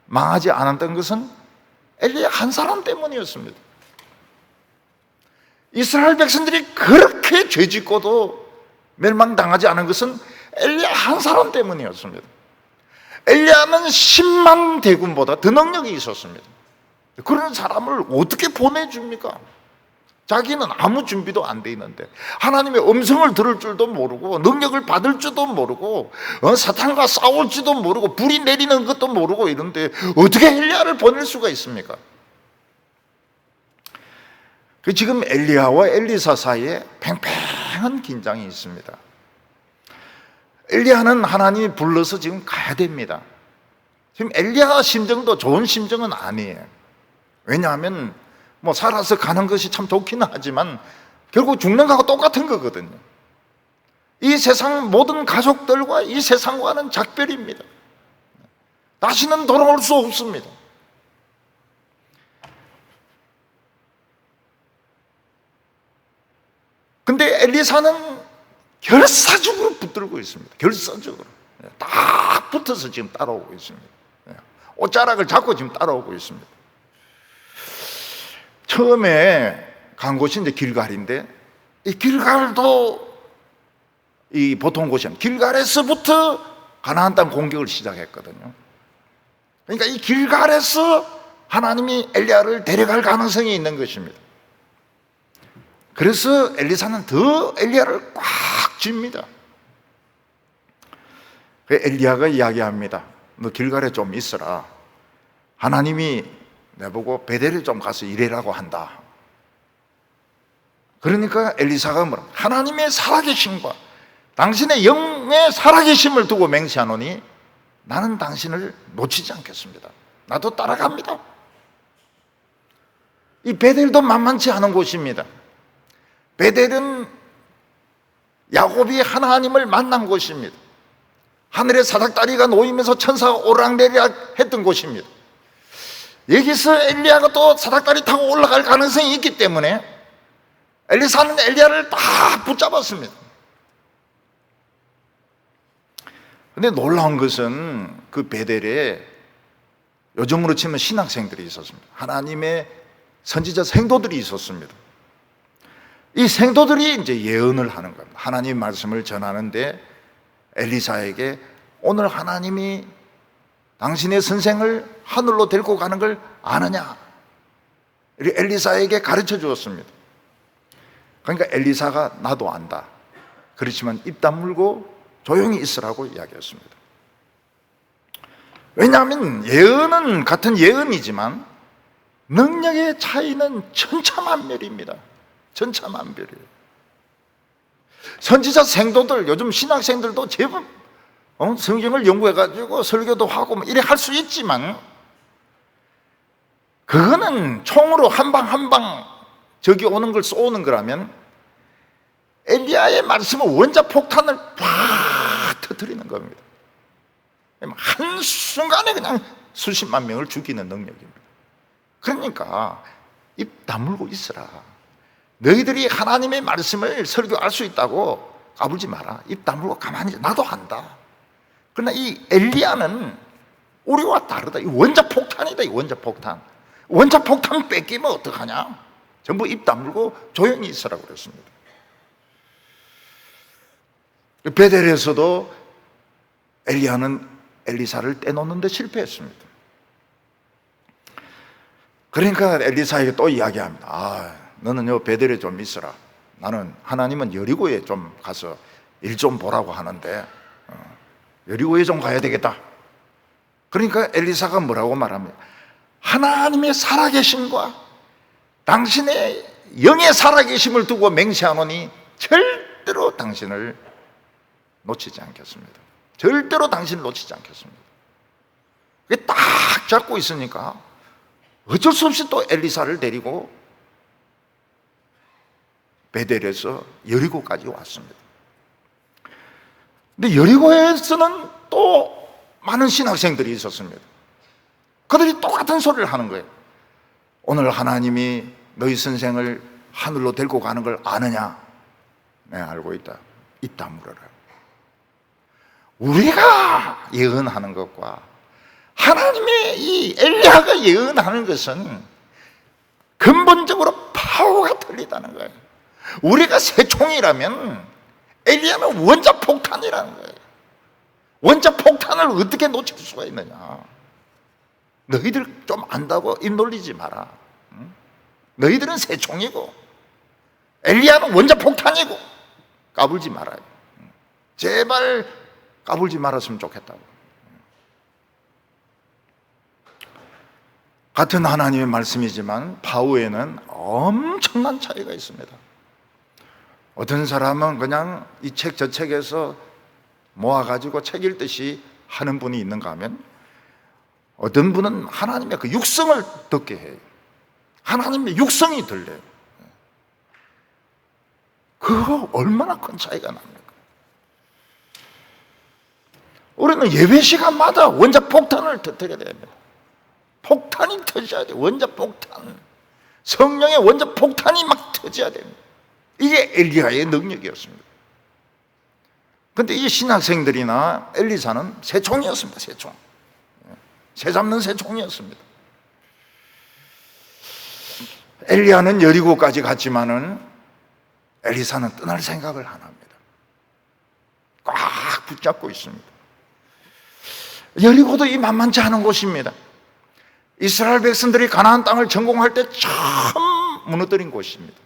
망하지 않았던 것은 엘리야 한 사람 때문이었습니다. 이스라엘 백성들이 그렇게 죄짓고도 멸망당하지 않은 것은 엘리야 한 사람 때문이었습니다. 엘리야는 10만 대군보다 더 능력이 있었습니다. 그런 사람을 어떻게 보내줍니까? 자기는 아무 준비도 안 돼 있는데 하나님의 음성을 들을 줄도 모르고 능력을 받을 줄도 모르고 사탄과 싸울 줄도 모르고 불이 내리는 것도 모르고 이런데 어떻게 엘리야를 보낼 수가 있습니까? 지금 엘리야와 엘리사 사이에 팽팽한 긴장이 있습니다. 엘리야는 하나님이 불러서 지금 가야 됩니다. 지금 엘리야 심정도 좋은 심정은 아니에요. 왜냐하면 뭐 살아서 가는 것이 참 좋기는 하지만 결국 죽는 거하고 똑같은 거거든요. 이 세상 모든 가족들과 이 세상과는 작별입니다. 다시는 돌아올 수 없습니다. 근데 엘리사는 결사적으로 붙들고 있습니다. 결사적으로. 딱 붙어서 지금 따라오고 있습니다. 옷자락을 잡고 지금 따라오고 있습니다. 처음에 간 곳이 이제 길갈인데, 이 길갈도 이 보통 곳이 아니에요. 길갈에서부터 가나안 땅 공격을 시작했거든요. 그러니까 이 길갈에서 하나님이 엘리야를 데려갈 가능성이 있는 것입니다. 그래서 엘리사는 더 엘리야를 꽉 쥡니다. 엘리야가 이야기합니다. 너 길갈에 좀 있어라. 하나님이 내보고 베델에 좀 가서 일하라고 한다. 그러니까 엘리사가 뭐라? 하나님의 살아계심과 당신의 영의 살아계심을 두고 맹세하노니 나는 당신을 놓치지 않겠습니다. 나도 따라갑니다. 이 베델도 만만치 않은 곳입니다. 베델은 야곱이 하나님을 만난 곳입니다. 하늘에 사닥다리가 놓이면서 천사가 오락내리락 했던 곳입니다. 여기서 엘리야가 또 사닥다리 타고 올라갈 가능성이 있기 때문에 엘리사는 엘리야를 다 붙잡았습니다. 근데 놀라운 것은 그 베델에 요즘으로 치면 신학생들이 있었습니다. 하나님의 선지자 생도들이 있었습니다. 이 생도들이 이제 예언을 하는 겁니다. 하나님 말씀을 전하는데 엘리사에게 오늘 하나님이 당신의 선생을 하늘로 데리고 가는 걸 아느냐? 엘리사에게 가르쳐 주었습니다. 그러니까 엘리사가 나도 안다. 그렇지만 입 다물고 조용히 있으라고 이야기했습니다. 왜냐하면 예언은 같은 예언이지만 능력의 차이는 천차만별입니다. 천차만별이에요. 선지자 생도들, 요즘 신학생들도 제법 성경을 연구해가지고 설교도 하고 뭐 이래 할 수 있지만 그거는 총으로 한 방 한 방 저기 오는 걸 쏘는 거라면 엘리야의 말씀은 원자폭탄을 팍 터뜨리는 겁니다. 한순간에 그냥 수십만 명을 죽이는 능력입니다. 그러니까 입 다물고 있으라. 너희들이 하나님의 말씀을 설교할 수 있다고 까불지 마라. 입 다물고 가만히 있어. 나도 한다. 그러나 이 엘리야는 우리와 다르다. 이 원자폭탄이다. 이 원자폭탄. 원자폭탄 뺏기면 어떡하냐? 전부 입 다물고 조용히 있으라고 그랬습니다. 베델에서도 엘리야는 엘리사를 떼놓는 데 실패했습니다. 그러니까 엘리사에게 또 이야기합니다. 너는 베델에 좀 있어라. 나는 하나님은 여리고에 좀 가서 일 좀 보라고 하는데 여리고에 좀 가야 되겠다. 그러니까 엘리사가 뭐라고 말합니까? 하나님의 살아계심과 당신의 영의 살아계심을 두고 맹세하노니 절대로 당신을 놓치지 않겠습니다. 절대로 당신을 놓치지 않겠습니다. 그게 딱 잡고 있으니까 어쩔 수 없이 또 엘리사를 데리고 베델에서 여리고까지 왔습니다. 근데 여리고에서는 또 많은 신학생들이 있었습니다. 그들이 똑같은 소리를 하는 거예요. 오늘 하나님이 너희 선생을 하늘로 데리고 가는 걸 아느냐? 네, 알고 있다. 입 다물어라. 우리가 예언하는 것과 하나님의 이 엘리야가 예언하는 것은 근본적으로 파워가 틀리다는 거예요. 우리가 새총이라면 엘리야는 원자폭탄이라는 거예요. 원자폭탄을 어떻게 놓칠 수가 있느냐? 너희들 좀 안다고 입 놀리지 마라. 너희들은 새총이고 엘리야는 원자폭탄이고 까불지 말아요. 제발 까불지 말았으면 좋겠다고. 같은 하나님의 말씀이지만 파워에는 엄청난 차이가 있습니다. 어떤 사람은 그냥 이 책 저 책에서 모아가지고 책 읽듯이 하는 분이 있는가 하면 어떤 분은 하나님의 그 육성을 듣게 해요. 하나님의 육성이 들려요. 그거 얼마나 큰 차이가 납니까? 우리는 예배 시간마다 원자폭탄을 터뜨려야 됩니다. 폭탄이 터져야 돼요. 원자폭탄. 성령의 원자폭탄이 막 터져야 됩니다. 이게 엘리야의 능력이었습니다. 근데 이 신학생들이나 엘리사는 새총이었습니다. 새총. 새 잡는 새총이었습니다. 엘리야는 여리고까지 갔지만은 엘리사는 떠날 생각을 안 합니다. 꽉 붙잡고 있습니다. 여리고도 이 만만치 않은 곳입니다. 이스라엘 백성들이 가나안 땅을 전공할 때 처음 무너뜨린 곳입니다.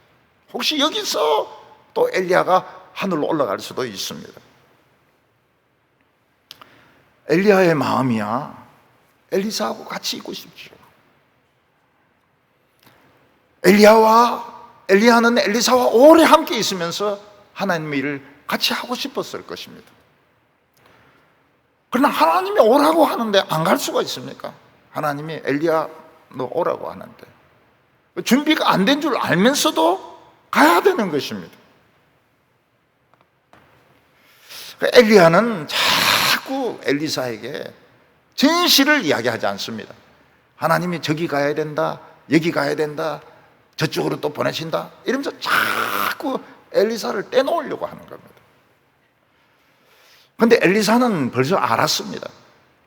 혹시 여기서 또 엘리야가 하늘로 올라갈 수도 있습니다. 엘리야의 마음이야 엘리사하고 같이 있고 싶죠. 엘리야는 엘리사와 오래 함께 있으면서 하나님의 일을 같이 하고 싶었을 것입니다. 그러나 하나님이 오라고 하는데 안 갈 수가 있습니까? 하나님이 엘리야 너 오라고 하는데 준비가 안 된 줄 알면서도 가야 되는 것입니다. 엘리야는 자꾸 엘리사에게 진실을 이야기하지 않습니다. 하나님이 저기 가야 된다, 여기 가야 된다, 저쪽으로 또 보내신다 이러면서 자꾸 엘리사를 떼놓으려고 하는 겁니다. 그런데 엘리사는 벌써 알았습니다.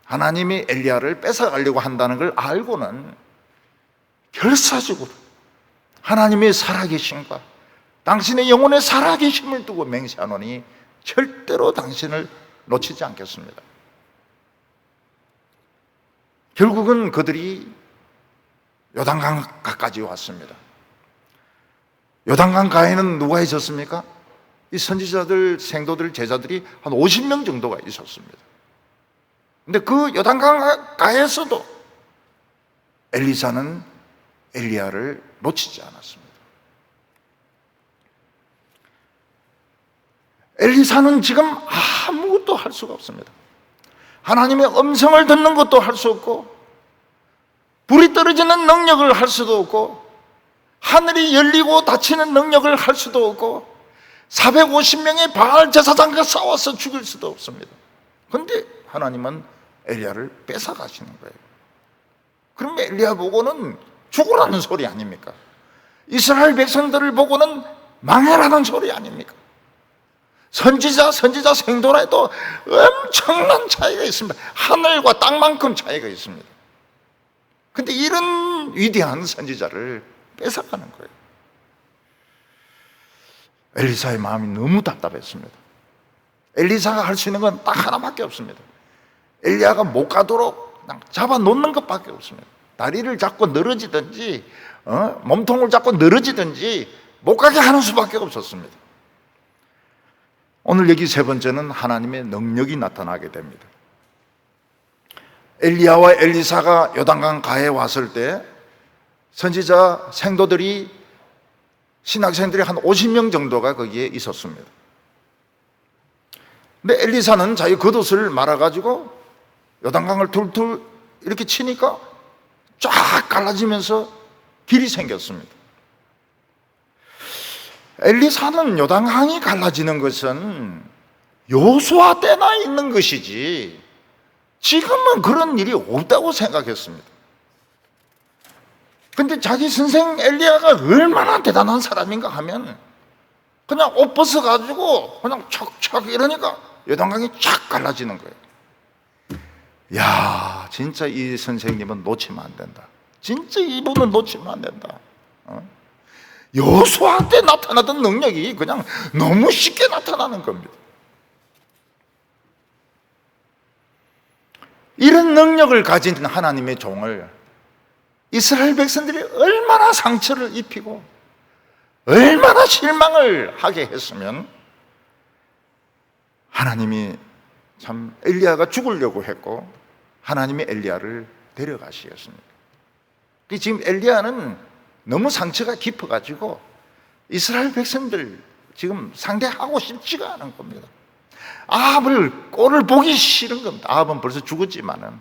하나님이 엘리야를 뺏어가려고 한다는 걸 알고는 결사적으로 하나님의 살아계심과 당신의 영혼의 살아계심을 두고 맹세하노니 절대로 당신을 놓치지 않겠습니다. 결국은 그들이 요단강가까지 왔습니다. 요단강 가에는 누가 있었습니까? 이 선지자들, 생도들, 제자들이 한 50명 정도가 있었습니다. 근데 그 요단강 가에서도 엘리사는 엘리야를 놓치지 않았습니다. 엘리사는 지금 아무것도 할 수가 없습니다. 하나님의 음성을 듣는 것도 할 수 없고 불이 떨어지는 능력을 할 수도 없고 하늘이 열리고 닫히는 능력을 할 수도 없고 450명의 바알 제사장과 싸워서 죽일 수도 없습니다. 그런데 하나님은 엘리야를 뺏어가시는 거예요. 그러면 엘리야 보고는 죽으라는 소리 아닙니까? 이스라엘 백성들을 보고는 망해라는 소리 아닙니까? 선지자 생도라 해도 엄청난 차이가 있습니다. 하늘과 땅만큼 차이가 있습니다. 그런데 이런 위대한 선지자를 뺏어가는 거예요. 엘리사의 마음이 너무 답답했습니다. 엘리사가 할 수 있는 건 딱 하나밖에 없습니다. 엘리야가 못 가도록 그냥 잡아놓는 것밖에 없습니다. 다리를 잡고 늘어지든지 몸통을 잡고 늘어지든지 못 가게 하는 수밖에 없었습니다. 오늘 여기 세 번째는 하나님의 능력이 나타나게 됩니다. 엘리야와 엘리사가 요단강 가에 왔을 때 선지자 생도들이 신학생들이 한 50명 정도가 거기에 있었습니다. 근데 엘리사는 자기 겉옷을 말아가지고 요단강을 툴툴 이렇게 치니까 쫙 갈라지면서 길이 생겼습니다. 엘리사는 요단강이 갈라지는 것은 여호수아 때나 있는 것이지 지금은 그런 일이 없다고 생각했습니다. 근데 자기 선생 엘리야가 얼마나 대단한 사람인가 하면 그냥 옷 벗어가지고 그냥 척척 이러니까 요단강이 쫙 갈라지는 거예요. 야, 진짜 이 선생님은 놓치면 안 된다. 진짜 이분은 놓치면 안 된다. 여호수아 때 나타나던 능력이 그냥 너무 쉽게 나타나는 겁니다. 이런 능력을 가진 하나님의 종을 이스라엘 백성들이 얼마나 상처를 입히고 얼마나 실망을 하게 했으면 하나님이 참 엘리야가 죽으려고 했고 하나님이 엘리야를 데려가시겠습니까? 지금 엘리야는 너무 상처가 깊어가지고 이스라엘 백성들 지금 상대하고 싶지가 않은 겁니다. 아합을 꼴을 보기 싫은 겁니다. 아합은 벌써 죽었지만은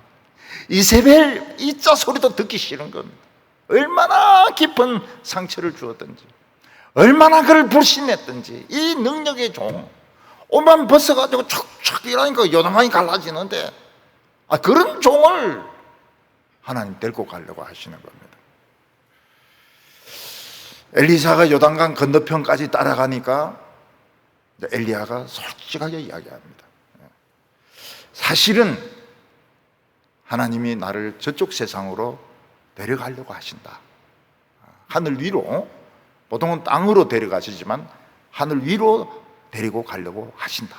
이세벨 이자 소리도 듣기 싫은 겁니다. 얼마나 깊은 상처를 주었든지 얼마나 그를 불신했든지 이 능력의 종 옷만 벗어가지고 척척 이러니까 요단강이 갈라지는데 그런 종을 하나님 데리고 가려고 하시는 겁니다. 엘리사가 요단강 건너편까지 따라가니까 엘리야가 솔직하게 이야기합니다. 사실은 하나님이 나를 저쪽 세상으로 데려가려고 하신다. 하늘 위로, 보통은 땅으로 데려가시지만 하늘 위로 데리고 가려고 하신다.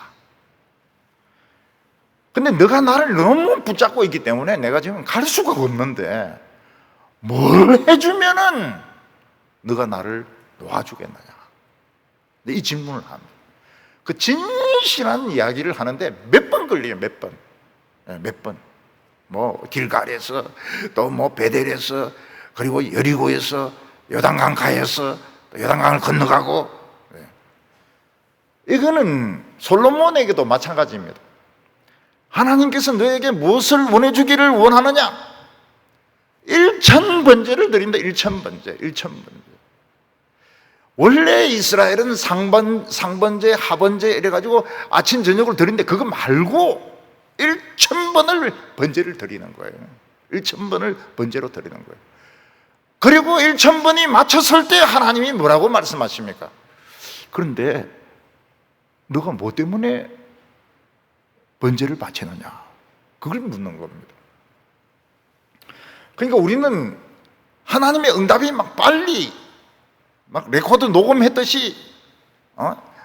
근데 너가 나를 너무 붙잡고 있기 때문에 내가 지금 갈 수가 없는데 뭘 해주면은 너가 나를 놓아주겠느냐. 이 질문을 합니다. 그 진실한 이야기를 하는데 몇 번 걸려요, 몇 번. 몇 번. 뭐 길갈에서 또 뭐 베델에서 그리고 여리고에서 요단강 가에서 요단강을 건너가고. 이거는 솔로몬에게도 마찬가지입니다. 하나님께서 너에게 무엇을 원해주기를 원하느냐? 1000번제를 드린다. 1000번제. 원래 이스라엘은 상번제, 하번제 이래가지고 아침 저녁을 드리는데 그거 말고 1000번을 번제를 드리는 거예요. 1000번을 번제로 드리는 거예요. 그리고 1000번이 맞췄을 때 하나님이 뭐라고 말씀하십니까? 그런데 너가 뭐 때문에 번제를 바치느냐? 그걸 묻는 겁니다. 그러니까 우리는 하나님의 응답이 막 빨리 막 레코드 녹음했듯이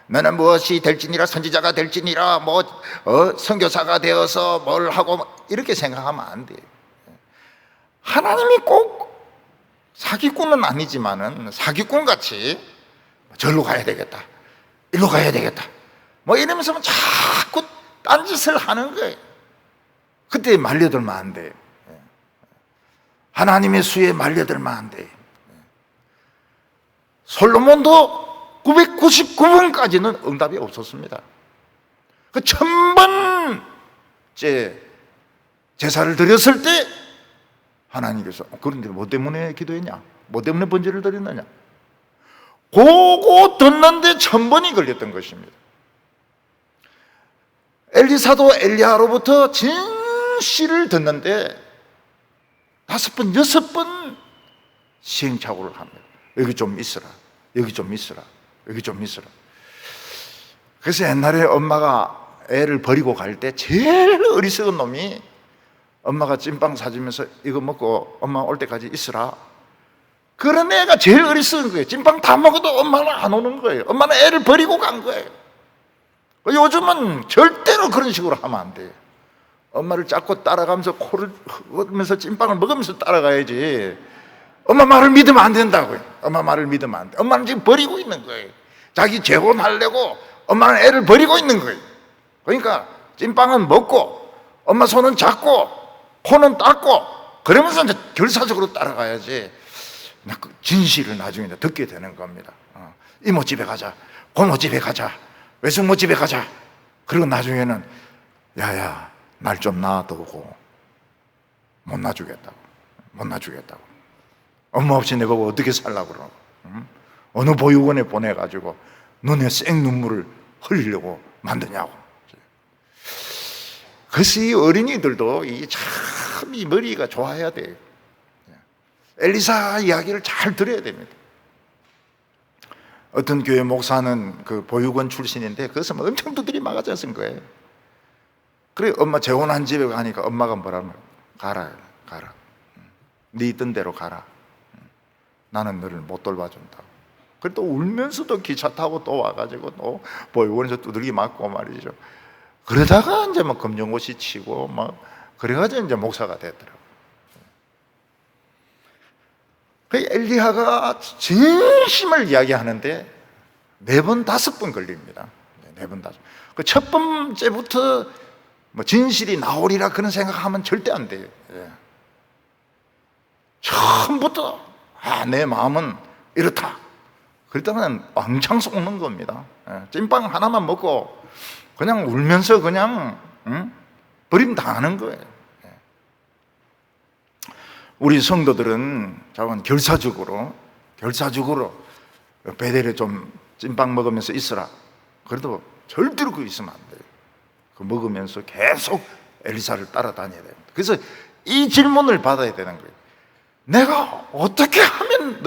너는 무엇이 될지니라, 선지자가 될지니라, 뭐 선교사가 되어서 뭘 하고 이렇게 생각하면 안 돼요. 하나님이 꼭 사기꾼은 아니지만은 사기꾼 같이 절로 가야 되겠다, 일로 가야 되겠다, 뭐 이러면서 자꾸 딴짓을 하는 거예요. 그때 말려들면 안 돼요. 하나님의 수에 말려들면 안 돼요. 솔로몬도 999번까지는 응답이 없었습니다. 그 1000번째 제사를 드렸을 때 하나님께서 그런데 뭐 때문에 기도했냐? 뭐 때문에 번제를 드렸느냐? 그거 듣는데 1000번이 걸렸던 것입니다. 엘리사도 엘리야로부터 진실을 듣는데 5번, 6번 시행착오를 합니다. 여기 좀 있어라, 여기 좀 있어라, 여기 좀 있어라. 그래서 옛날에 엄마가 애를 버리고 갈 때 제일 어리석은 놈이 엄마가 찐빵 사주면서 이거 먹고 엄마 올 때까지 있으라. 그런 애가 제일 어리석은 거예요. 찐빵 다 먹어도 엄마는 안 오는 거예요. 엄마는 애를 버리고 간 거예요. 요즘은 절대로 그런 식으로 하면 안 돼요. 엄마를 ጫ고 따라가면서 코를 흐르면서 찐빵을 먹으면서 따라가야지. 엄마 말을 믿으면 안 된다고요. 엄마 말을 믿으면 안 돼. 엄마는 지금 버리고 있는 거예요. 자기 재혼하려고 엄마는 애를 버리고 있는 거예요. 그러니까 찐빵은 먹고 엄마 손은 잡고 코는 닦고 그러면서 이제 결사적으로 따라가야지. 그 진실을 나중에 듣게 되는 겁니다. 이모 집에 가자, 고모 집에 가자, 외숙모 집에 가자. 그리고 나중에는 야야 날 좀 놔두고 못 놔주겠다고. 엄마 없이 내가 어떻게 살라고 그러고, 어느 보육원에 보내가지고 눈에 생 눈물을 흘리려고 만드냐고. 그래서 이 어린이들도 참 이 머리가 좋아야 돼요. 엘리사 이야기를 잘 들어야 됩니다. 어떤 교회 목사는 그 보육원 출신인데 그것을 엄청 두드리 막아서 쓴 거예요. 그래 엄마 재혼한 집에 가니까 엄마가 뭐라면 가라. 네 있던 대로 가라. 나는 너를 못 돌봐준다고. 그래 또 울면서도 기차 타고 또 와가지고 또 보육원에서 두들기 맞고 말이죠. 그러다가 이제 막 검정고시 치고 막 그래가지고 이제 목사가 됐더라고요. 그 엘리야가 진심을 이야기하는데 4번, 5번 걸립니다. 4번, 5번. 그 첫 번째부터 뭐 진실이 나오리라 그런 생각하면 절대 안 돼요. 처음부터 내 마음은 이렇다. 그랬다면 왕창 쏟는 겁니다. 찐빵 하나만 먹고 그냥 울면서 그냥 버림 당하는 거예요. 우리 성도들은 결사적으로 베델에 좀 찐빵 먹으면서 있어라. 그래도 절대로 그거 있으면 안 돼요. 그 먹으면서 계속 엘리사를 따라다녀야 돼요. 그래서 이 질문을 받아야 되는 거예요. 내가 어떻게 하면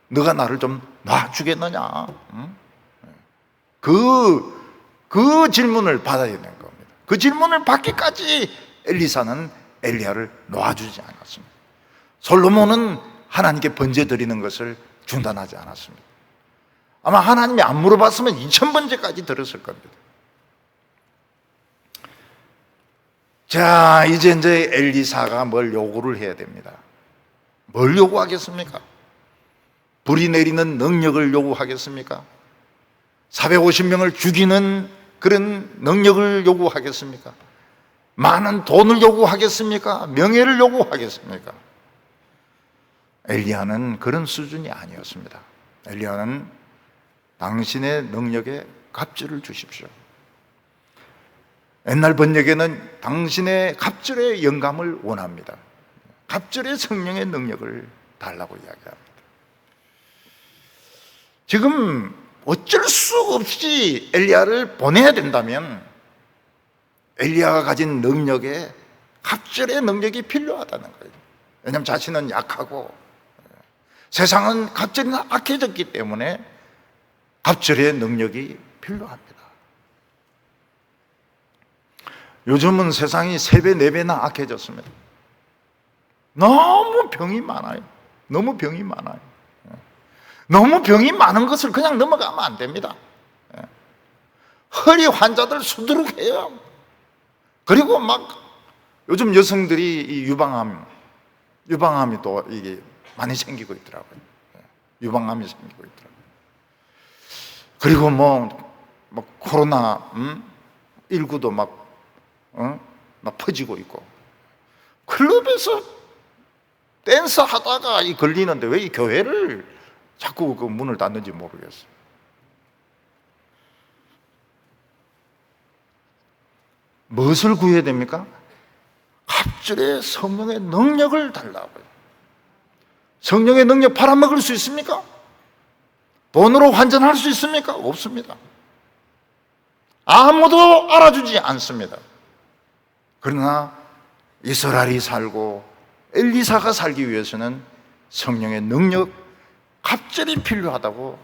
너가 나를 좀 놔주겠느냐? 그 질문을 받아야 되는 겁니다. 그 질문을 받기까지 엘리사는 엘리야를 놓아주지 않았습니다. 솔로몬은 하나님께 번제 드리는 것을 중단하지 않았습니다. 아마 하나님이 안 물어봤으면 2000번째까지 들었을 겁니다. 자, 이제 엘리사가 뭘 요구를 해야 됩니다. 뭘 요구하겠습니까? 불이 내리는 능력을 요구하겠습니까? 450명을 죽이는 그런 능력을 요구하겠습니까? 많은 돈을 요구하겠습니까? 명예를 요구하겠습니까? 엘리야는 그런 수준이 아니었습니다. 엘리야는 당신의 능력에 갑절을 주십시오. 옛날 번역에는 당신의 갑절의 영감을 원합니다. 갑절의 성령의 능력을 달라고 이야기합니다. 지금 어쩔 수 없이 엘리야를 보내야 된다면 엘리야가 가진 능력에 갑절의 능력이 필요하다는 거예요. 왜냐하면 자신은 약하고 세상은 갑절이 악해졌기 때문에 갑절의 능력이 필요합니다. 요즘은 세상이 3배, 4배나 악해졌습니다. 너무 병이 많아요. 너무 병이 많아요. 너무 병이 많은 것을 그냥 넘어가면 안 됩니다. 허리 환자들 수두룩해요. 그리고 막 요즘 여성들이 이 유방암이 또 이게 많이 생기고 있더라고요. 유방암이 생기고 있더라고요. 그리고 뭐 코로나 19도 막 퍼지고 있고, 클럽에서 댄스 하다가 걸리는데 왜 이 교회를 자꾸 그 문을 닫는지 모르겠어요. 무엇을 구해야 됩니까? 갑절의 성령의 능력을 달라고요. 성령의 능력 팔아먹을 수 있습니까? 돈으로 환전할 수 있습니까? 없습니다. 아무도 알아주지 않습니다. 그러나 이스라엘이 살고 엘리사가 살기 위해서는 성령의 능력, 갑절이 필요하다고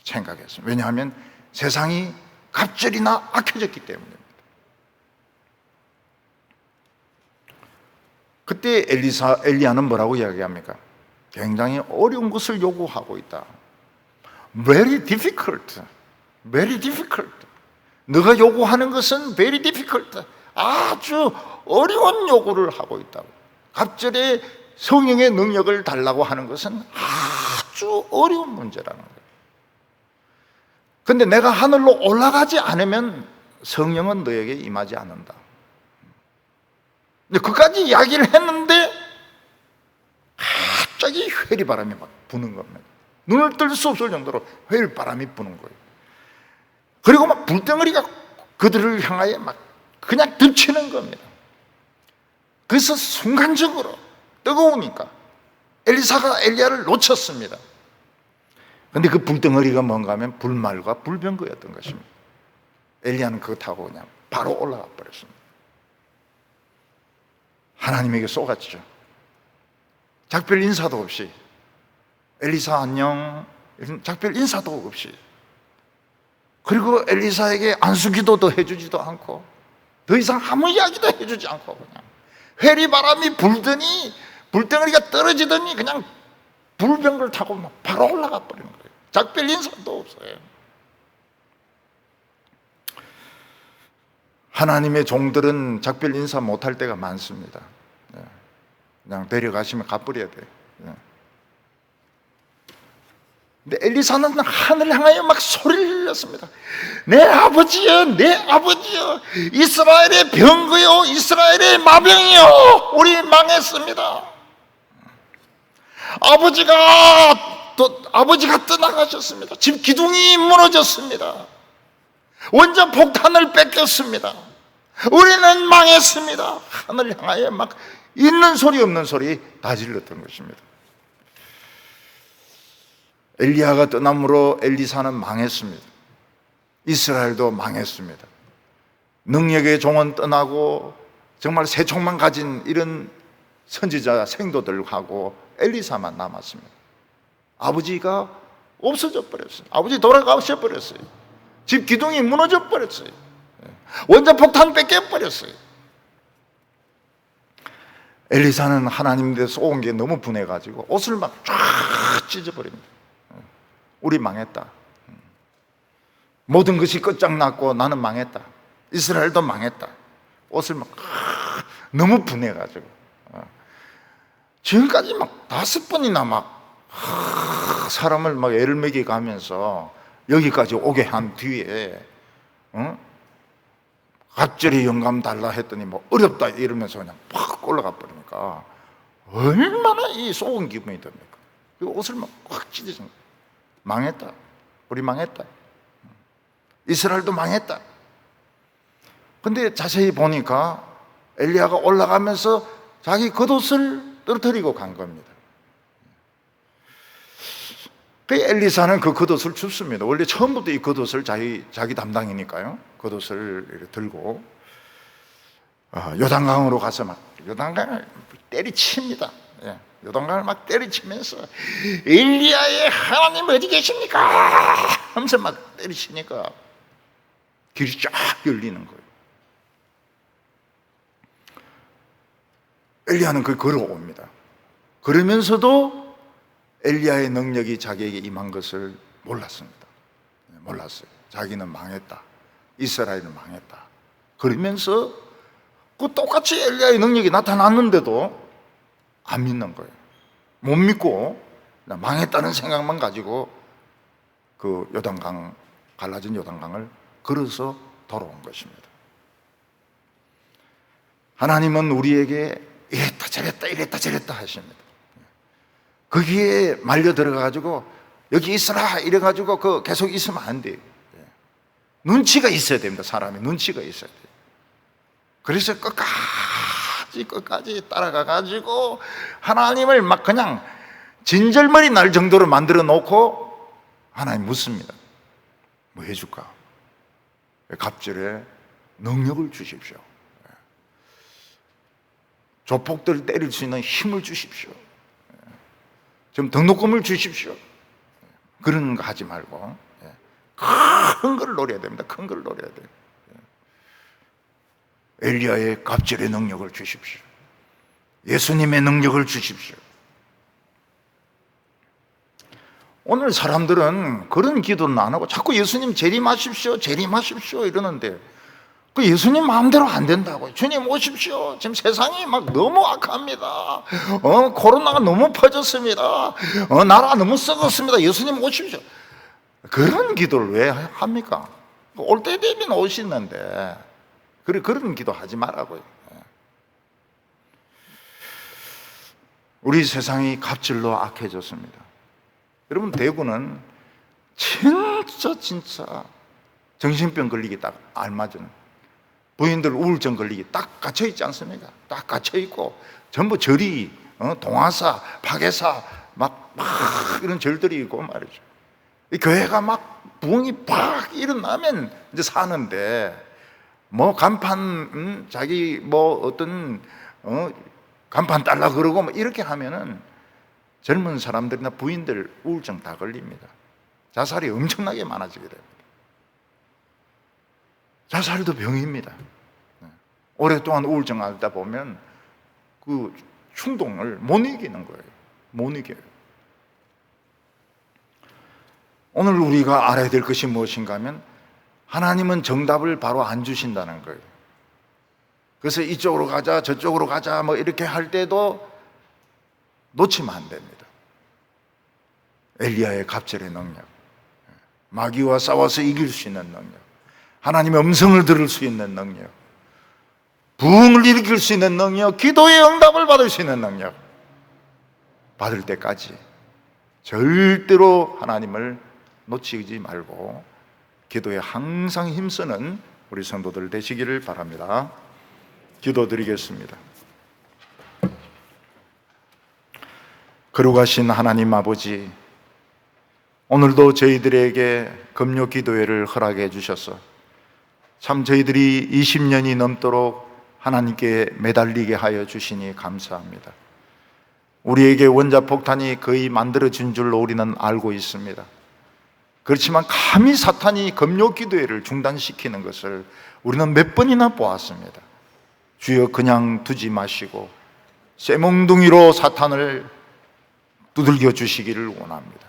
생각했습니다. 왜냐하면 세상이 갑절이나 악해졌기 때문입니다. 그때 엘리야는 뭐라고 이야기합니까? 굉장히 어려운 것을 요구하고 있다. Very difficult. Very difficult. 너가 요구하는 것은 very difficult. 아주 어려운 요구를 하고 있다고. 갑절의 성령의 능력을 달라고 하는 것은 아주 어려운 문제라는 거예요. 그런데 내가 하늘로 올라가지 않으면 성령은 너에게 임하지 않는다. 근데 그까지 이야기를 했는데 갑자기 회리바람이 막 부는 겁니다. 눈을 뜰 수 없을 정도로 회리바람이 부는 거예요. 그리고 막 불덩어리가 그들을 향하여 막 그냥 덮치는 겁니다. 그래서 순간적으로 뜨거우니까 엘리사가 엘리야를 놓쳤습니다. 그런데 그 불덩어리가 뭔가 하면 불말과 불병거였던 것입니다. 엘리야는 그거 타고 그냥 바로 올라가 버렸습니다. 하나님에게 쏘갔죠. 작별 인사도 없이, 엘리사 안녕, 작별 인사도 없이, 그리고 엘리사에게 안수기도도 해주지도 않고 더 이상 아무 이야기도 해주지 않고 그냥 회리바람이 불더니 불덩어리가 떨어지더니 그냥 불병걸 타고 막 바로 올라가 버리는 거예요. 작별 인사도 없어요. 하나님의 종들은 작별 인사 못할 때가 많습니다. 그냥 데려가시면 가버려야 돼요. 근데 엘리사는 하늘 향하여 막 소리를 질렀습니다. 내 아버지여, 내 아버지여, 이스라엘의 병거요, 이스라엘의 마병이요, 우리 망했습니다. 아버지가 떠나가셨습니다. 집 기둥이 무너졌습니다. 원전 폭탄을 뺏겼습니다. 우리는 망했습니다. 하늘 향하여 막 있는 소리 없는 소리 다 질렀던 것입니다. 엘리야가 떠남으로 엘리사는 망했습니다. 이스라엘도 망했습니다. 능력의 종은 떠나고 정말 새총만 가진 이런 선지자 생도들하고 엘리사만 남았습니다. 아버지가 없어져 버렸어요. 아버지 돌아가셔 버렸어요. 집 기둥이 무너져 버렸어요. 원자폭탄 뺏겨버렸어요. 엘리사는 하나님께 쏘은 게 너무 분해가지고 옷을 막 쫙 찢어버립니다. 우리 망했다. 모든 것이 끝장났고 나는 망했다. 이스라엘도 망했다. 옷을 막 너무 분해가지고 지금까지 막 5번이나 막 사람을 막 애를 먹여 가면서 여기까지 오게 한 뒤에 갑절이 영감 달라 했더니 뭐 어렵다 이러면서 그냥 팍 올라가 버리니까 얼마나 이 쏘은 기분이 됩니까? 그 옷을 막 꽉 찢어진 거예요. 망했다. 우리 망했다. 이스라엘도 망했다. 근데 자세히 보니까 엘리야가 올라가면서 자기 겉옷을 떨어뜨리고 간 겁니다. 그 엘리사는 그 겉옷을 줍습니다. 원래 처음부터 이 겉옷을 자기 담당이니까요. 겉옷을 이렇게 들고 요단강으로 가서 막 요단강을 때리칩니다. 요단강을 막 때리치면서 엘리야의 하나님 어디 계십니까? 하면서 막 때리치니까 길이 쫙 열리는 거예요. 엘리야는 그걸 걸어옵니다. 그러면서도 엘리야의 능력이 자기에게 임한 것을 몰랐습니다. 몰랐어요. 자기는 망했다. 이스라엘은 망했다. 그러면서 그 똑같이 엘리야의 능력이 나타났는데도 안 믿는 거예요. 못 믿고 망했다는 생각만 가지고 그 요단강, 갈라진 요단강을 걸어서 돌아온 것입니다. 하나님은 우리에게 이랬다 저랬다 이랬다 저랬다 하십니다. 거기에 말려 들어가가지고 여기 있어라 이래가지고 그 계속 있으면 안 돼요. 눈치가 있어야 됩니다. 사람이 눈치가 있어야 돼요. 그래서 끝까지 따라가가지고 하나님을 막 그냥 진절머리 날 정도로 만들어 놓고 하나님 묻습니다. 뭐 해줄까? 갑절에 능력을 주십시오. 조폭들 때릴 수 있는 힘을 주십시오. 좀 등록금을 주십시오. 그런 거 하지 말고 큰 걸 노려야 됩니다. 큰 걸 노려야 돼요. 엘리야의 갑절의 능력을 주십시오. 예수님의 능력을 주십시오. 오늘 사람들은 그런 기도는 안 하고 자꾸 예수님 재림하십시오, 재림하십시오 이러는데 그 예수님 마음대로 안 된다고요. 주님 오십시오. 지금 세상이 막 너무 악합니다. 코로나가 너무 퍼졌습니다. 나라가 너무 썩었습니다. 예수님 오십시오. 그런 기도를 왜 합니까? 올 때 되면 오시는데 그런 기도 하지 말라고요. 우리 세상이 갑질로 악해졌습니다. 여러분 대구는 진짜 정신병 걸리기 딱 알맞은 부인들 우울증 걸리기 딱 갇혀있지 않습니까? 딱 갇혀있고 전부 절이 동화사, 박애사 막 이런 절들이 있고 말이죠. 이 교회가 막 부흥이 팍 일어나면 이제 사는데 뭐 간판 자기 뭐 어떤 간판 달라 그러고 뭐 이렇게 하면은 젊은 사람들이나 부인들 우울증 다 걸립니다. 자살이 엄청나게 많아지게 됩니다. 자살도 병입니다. 오랫동안 우울증 앓다 보면 그 충동을 못 이기는 거예요. 못 이겨요. 오늘 우리가 알아야 될 것이 무엇인가 하면 하나님은 정답을 바로 안 주신다는 거예요. 그래서 이쪽으로 가자 저쪽으로 가자 뭐 이렇게 할 때도 놓치면 안 됩니다. 엘리야의 갑절의 능력, 마귀와 싸워서 이길 수 있는 능력, 하나님의 음성을 들을 수 있는 능력, 부흥을 일으킬 수 있는 능력, 기도의 응답을 받을 수 있는 능력 받을 때까지 절대로 하나님을 놓치지 말고 기도에 항상 힘쓰는 우리 성도들 되시기를 바랍니다. 기도드리겠습니다. 거룩하신 하나님 아버지, 오늘도 저희들에게 금요 기도회를 허락해 주셔서 참 저희들이 20년이 넘도록 하나님께 매달리게 하여 주시니 감사합니다. 우리에게 원자폭탄이 거의 만들어진 줄로 우리는 알고 있습니다. 그렇지만 감히 사탄이 금요 기도회를 중단시키는 것을 우리는 몇 번이나 보았습니다. 주여 그냥 두지 마시고 쇠몽둥이로 사탄을 두들겨 주시기를 원합니다.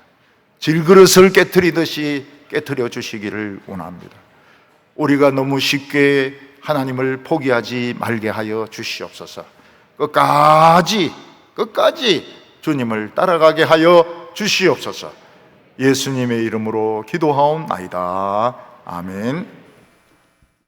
질그릇을 깨트리듯이 깨트려 주시기를 원합니다. 우리가 너무 쉽게 하나님을 포기하지 말게 하여 주시옵소서. 끝까지 주님을 따라가게 하여 주시옵소서. 예수님의 이름으로 기도하옵나이다. 아멘.